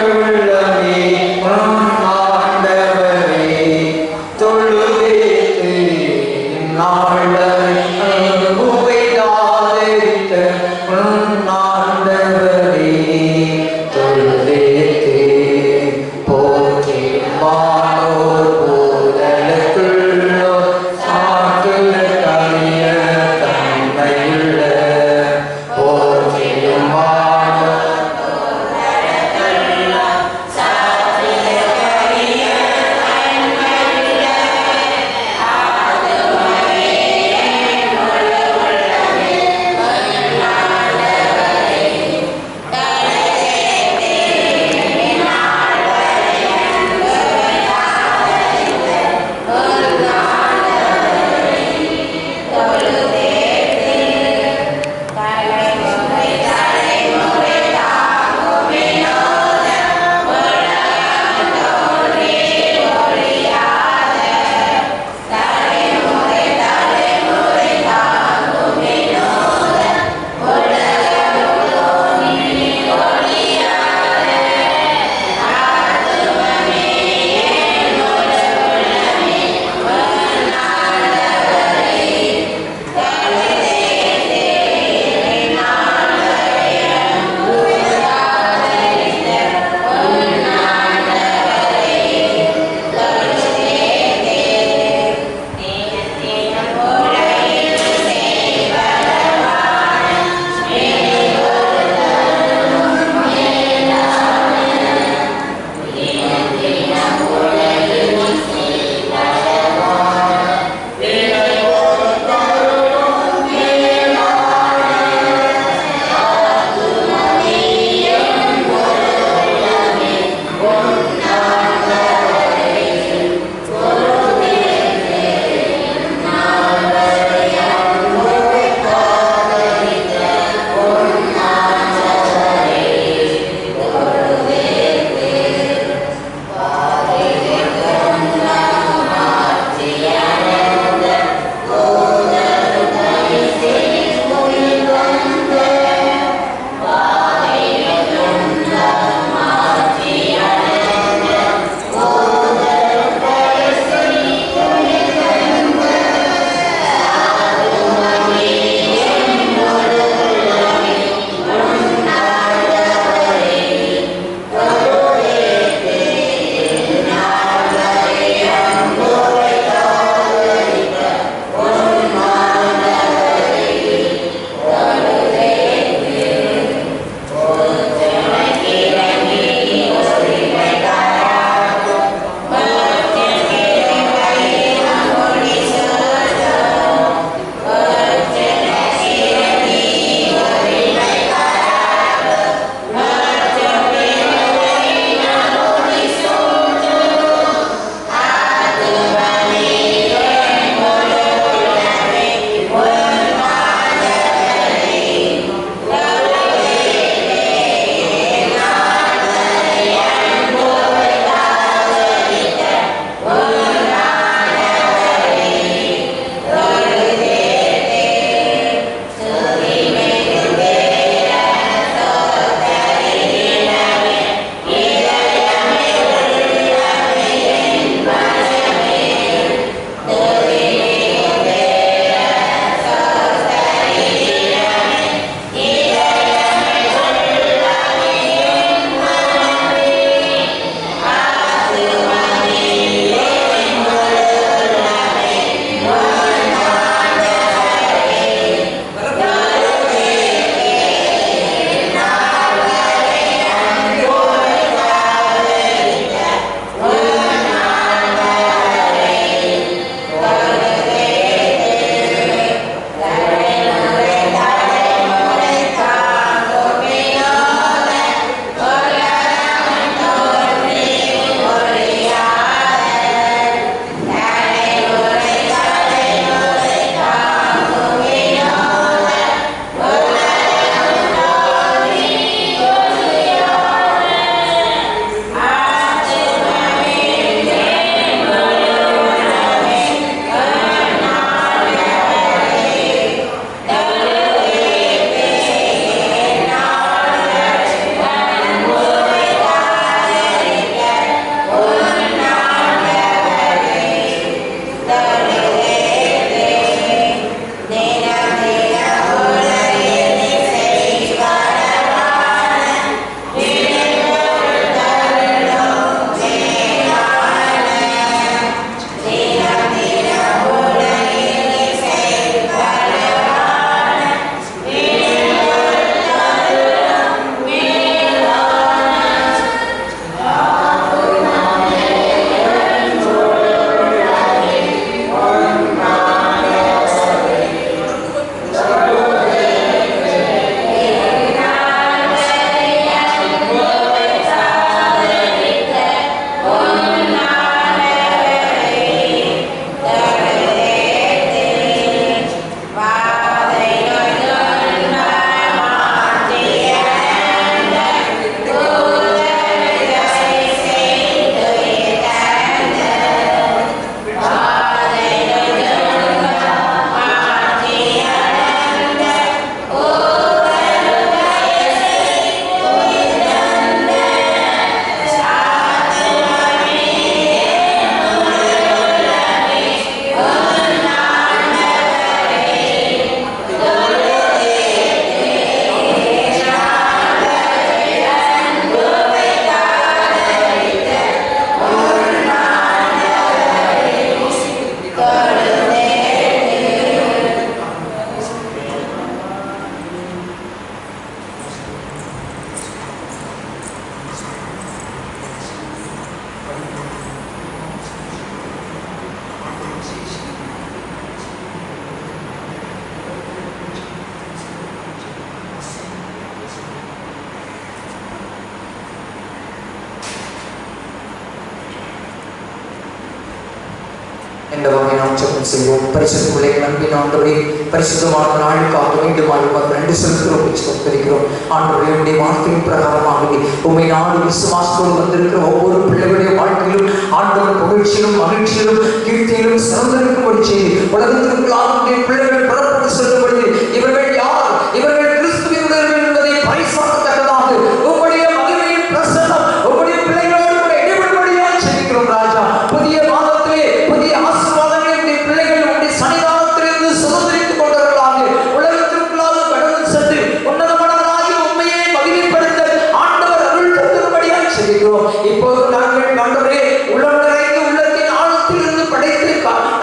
இந்த வகை நாம் ஜெபம் செய்வோம். பரிசுத்த பிள்ளைகள் அன்பின் ஆண்டவரே, பரிசுத்தமான நாளுக்காக மீண்டுமாய் உமக்கு நன்றி செலுத்துகிறோம், ஸ்தோத்திரிக்கிறோம். ஆண்டவரே, உம்முடைய வார்த்தையின் பிரகாரமாகவே உம்மை நாடு விசுவாசத்தோடு வந்திருக்கிற ஒவ்வொரு பிள்ளைகளுடைய வாழ்க்கையிலும் ஆண்டவர் புகழ்ச்சியிலும் மகிழ்ச்சியிலும் கீர்த்தியிலும் சிறந்திருக்கும்படி செய்து உலகத்திற்கு ஆளுடைய பிள்ளைகள் புறப்பட்டு செல்லும்படி இவர்கள் யார், இவர்கள் கிறிஸ்துவினுடையவர்கள் என்பதை பரிசாற்றத்தக்கதாக உம்முடைய மகிமையின் பிரசன்னம் உம்முடைய பிள்ளைகளோடு கூட இடைபடும்படியாக செய்கிறோம் ராஜா. புதிய மாதத்திலே புதிய ஆசீர்வாதங்களை பிள்ளைகள் உம்முடைய சன்னிதானத்திலிருந்து சுதந்திரித்துக் கொண்டவர்களாக உலகத்திற்குள்ளாக கடந்து சென்று உன்னதமானவராகிய உண்மையை மகிமைப்படுத்த ஆண்டவர் அருள் தரும்படியாக செய்கிறோம். இப்போது நாங்கள் ஆண்டவரே உள்ளம் நிறைந்து உள்ளத்தின் ஆழத்திலிருந்து படைத்து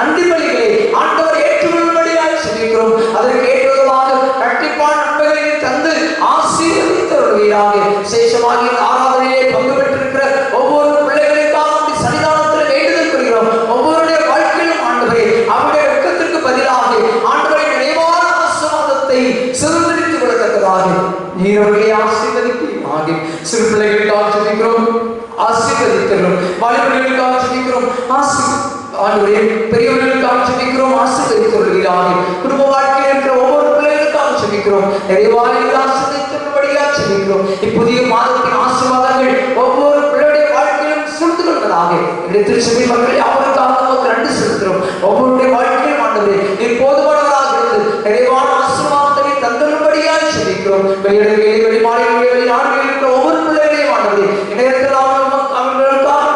நன்றி பலிகளை ஆண்டவர் ஏற்றுக்கொள்ளும்படியாக செய்கிறோம். அதற்கு ஏற்றதாக கட்டிப்பான நன்மைகளை தந்து ஆசீர்வதித்தவர்களாக விசேஷமாக ஆராதனையிலே பங்கு பெற்றிருக்கிற ஒவ்வொரு பிள்ளைகளுக்காக சன்னிதானத்தில் வேண்டுதல் கொள்கிறோம். ஒவ்வொருடைய வாழ்க்கையிலும் ஆண்டவரே அவருடைய வெட்கத்திற்கு பதிலாக ஆண்டவரை நிறைவான ஆசீர்வாதத்தை சுதந்திரித்துக் கொள்ளத்தக்கதாக நீர் அவர்களை ஆசீர்வதிப்பீராக. சிறு பிள்ளைகளுக்காக ஜெபிக்கிறோம், ஆசீர்வதிக்கிறோம். வாலிபர்களுக்காக ஜெபிக்கிறோம், ஆண்டவரே பெரியவர்களுக்காக ஜெபிக்கிறோம், ஆசீர்வதித்தவர்களாக. குடும்ப வாழ்க்கையில் இருக்கிற ஒவ்வொரு பிள்ளைகளுக்காக ஜெபிக்கிறோம், நிறைவான ஆசீர்வதித்தவர்களாக ஜெபிக்கிறோம். இப்புதிய மாதத்தின் ஆசீர்வாதங்கள் ஒவ்வொரு பிள்ளையுடைய வாழ்க்கையிலும் சுட்டு கொள்வதாக இந்த திருச்சபை மக்கள் அவருக்காக நமக்கு நன்றி செலுத்துகிறோம். ஒவ்வொருடைய வாழ்க்கையும் ஆண்டவரே நீர் போதுமானவராக இருந்து நிறைவான ஆசீர்வாதத்தை தந்துள்ளபடியாக ஜெபிக்கிறோம். வெளியிடங்களிலே வெளிமாநிலங்களிலே வெளிநாடுகளில் இருக்கிற ஒவ்வொரு பிள்ளைகளையும் ஆண்டவரே இணையத்தில் அவர்களுக்காக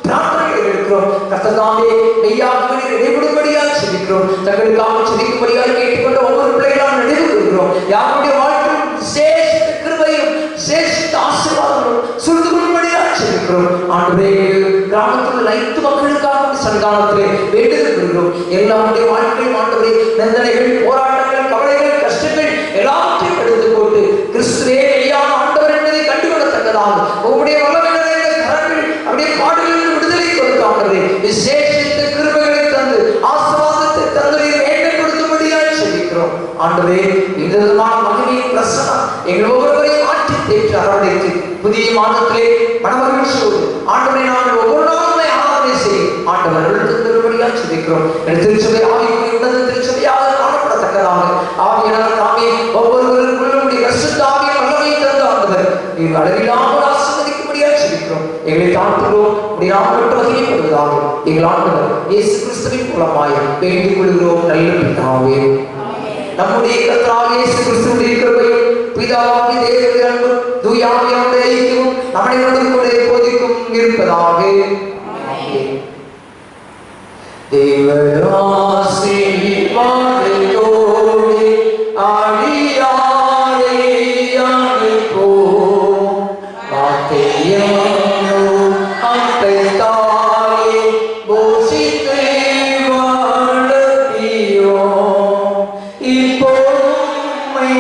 பிரார்த்தனைகளை எடுக்கிறோம். கர்த்ததாவே மெய்யாகவே இடைபடும்படியாக ஜெபிக்கிறோம். தங்களுக்காக ஜெபிக்கும்படியாக கேட்டுக்கொண்ட ஒவ்வொரு பிள்ளைகளாக நினைவு கொள்கிறோம். யாருடைய வாழ்க்கையில் விசேஷ கிருபையும் விசேஷ ஆசீர்வாதங்களும் சுருண்டு கொள்ளும்படியாக ஜெபிக்கிறோம். ஆண்டவரே கிராமத்தில் உள்ள அனைத்து மக்களுக்காக சன்னிதானத்திலே வேண்டுதல் கொள்கிறோம். எல்லாருடைய வாழ்க்கையும் ஆண்டவரே நிந்தனைகள், போராட்டங்கள், கவலைகள், கஷ்டங்கள் எல்லாவற்றையும் எடுத்து போட்டு கிறிஸ்துவே மெய்யான ஆண்டவர் என்பதை கண்டுகொள்ளத்தக்கதாக உங்களுடைய வல்லமையான கரங்கள் அப்படியே பாடுகளில் விடுதலை கொடுத்தாண்டவரே விசேஷித்த கிருபைகளை தந்து ஆசீர்வாதத்தை தந்து மேன்மை கொடுக்கும்படியாக ஜெபிக்கிறோம். ஆண்டவரே இந்த விதமான மகிமையின் பிரசன்னம் எங்கள் ஒவ்வொருவரையும் மாற்றி தேற்றி அரவணைத்து புதிய மாதத்திலே மனமகிழ்ச்சியோடு ஆண்டவரை நாங்கள் ஒவ்வொரு நாளுமே ஆராதனை செய்யும் ஆண்டவர் தரும்படியாக ஜெபிக்கிறோம். திருச்சபை ஆவிக்குரிய உன்னத திருச்சபையாக காணப்படத்தக்கதாக ஆவியானவர் தாமே ஒவ்வொருவருக்குள்ளும் பரிசுத்த ஆவியின் வல்லமையை தந்து ஆண்டவர் நீங்கள் அளவில்லாமல் ஆசீர்வதிக்கும்படியாக ஜெபிக்கிறோம். எங்களை தாழ்த்துகிறோம், உடைய நாமம் விட்டு மகிமைப்படுவதாக எங்கள் ஆண்டவர் இயேசு கிறிஸ்துவின் மூலமாய் வேண்டிக் கொள்கிறோம் நல்ல பிதாவே. நம்முடைய கர்த்தராகிய இயேசு கிறிஸ்துவின் கிருபையும் பிதாவாகிய தேவனுடைய அன்பும் தூய ஆவியானவருடைய ஐக்கியமும் நம்முடைய கூட எப்போதும் இருப்பதாக. தேவ ஆசீர்வாதத்தோடு ஆடியாரை அழைப்போம். வார்த்தையானோ அப்பத்தாலே போஷித்து வளர்த்தியோம். இப்போதும்மை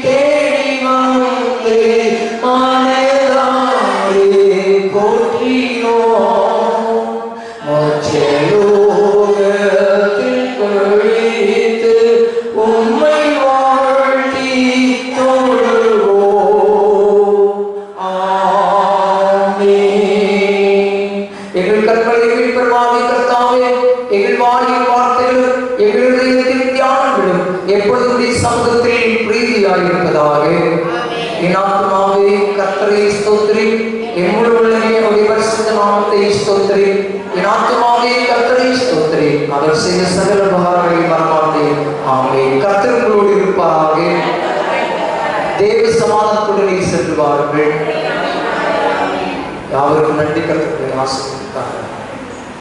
தேடி வந்து மனதாலே போற்றியோம். உம்மை வாழ்த்தி தொழுவோம். ஆமென். எங்கள் கற்பனை கீழ்ப்படிவாகி கர்த்தாவே, எங்கள் வாயின் வார்த்தைகளும் எங்களுடைய தியானங்களும் எப்பொழுதும் சமூகத்தில் பிரீதியாயிருப்பதாக. என் ஆத்துமாவே கர்த்தரை ஸ்தோத்திரி, எம்முள்ளமே அவருடைய பரிசுத்த நாமத்தை ஸ்தோத்திரி. என் ஆத்துமாவே கர்த்தரை ஸ்தோத்திரி, அவர் செய்த சகல உபகாரங்களை மறவாதே. ஆமென். கர்த்தர் உங்களோடு இருப்பாராக. தேவ சமாதானத்துடன் சென்று வாருங்கள். யாவருக்கும் நன்றி. கர்த்தரை ஆசீர்வதிப்பார்.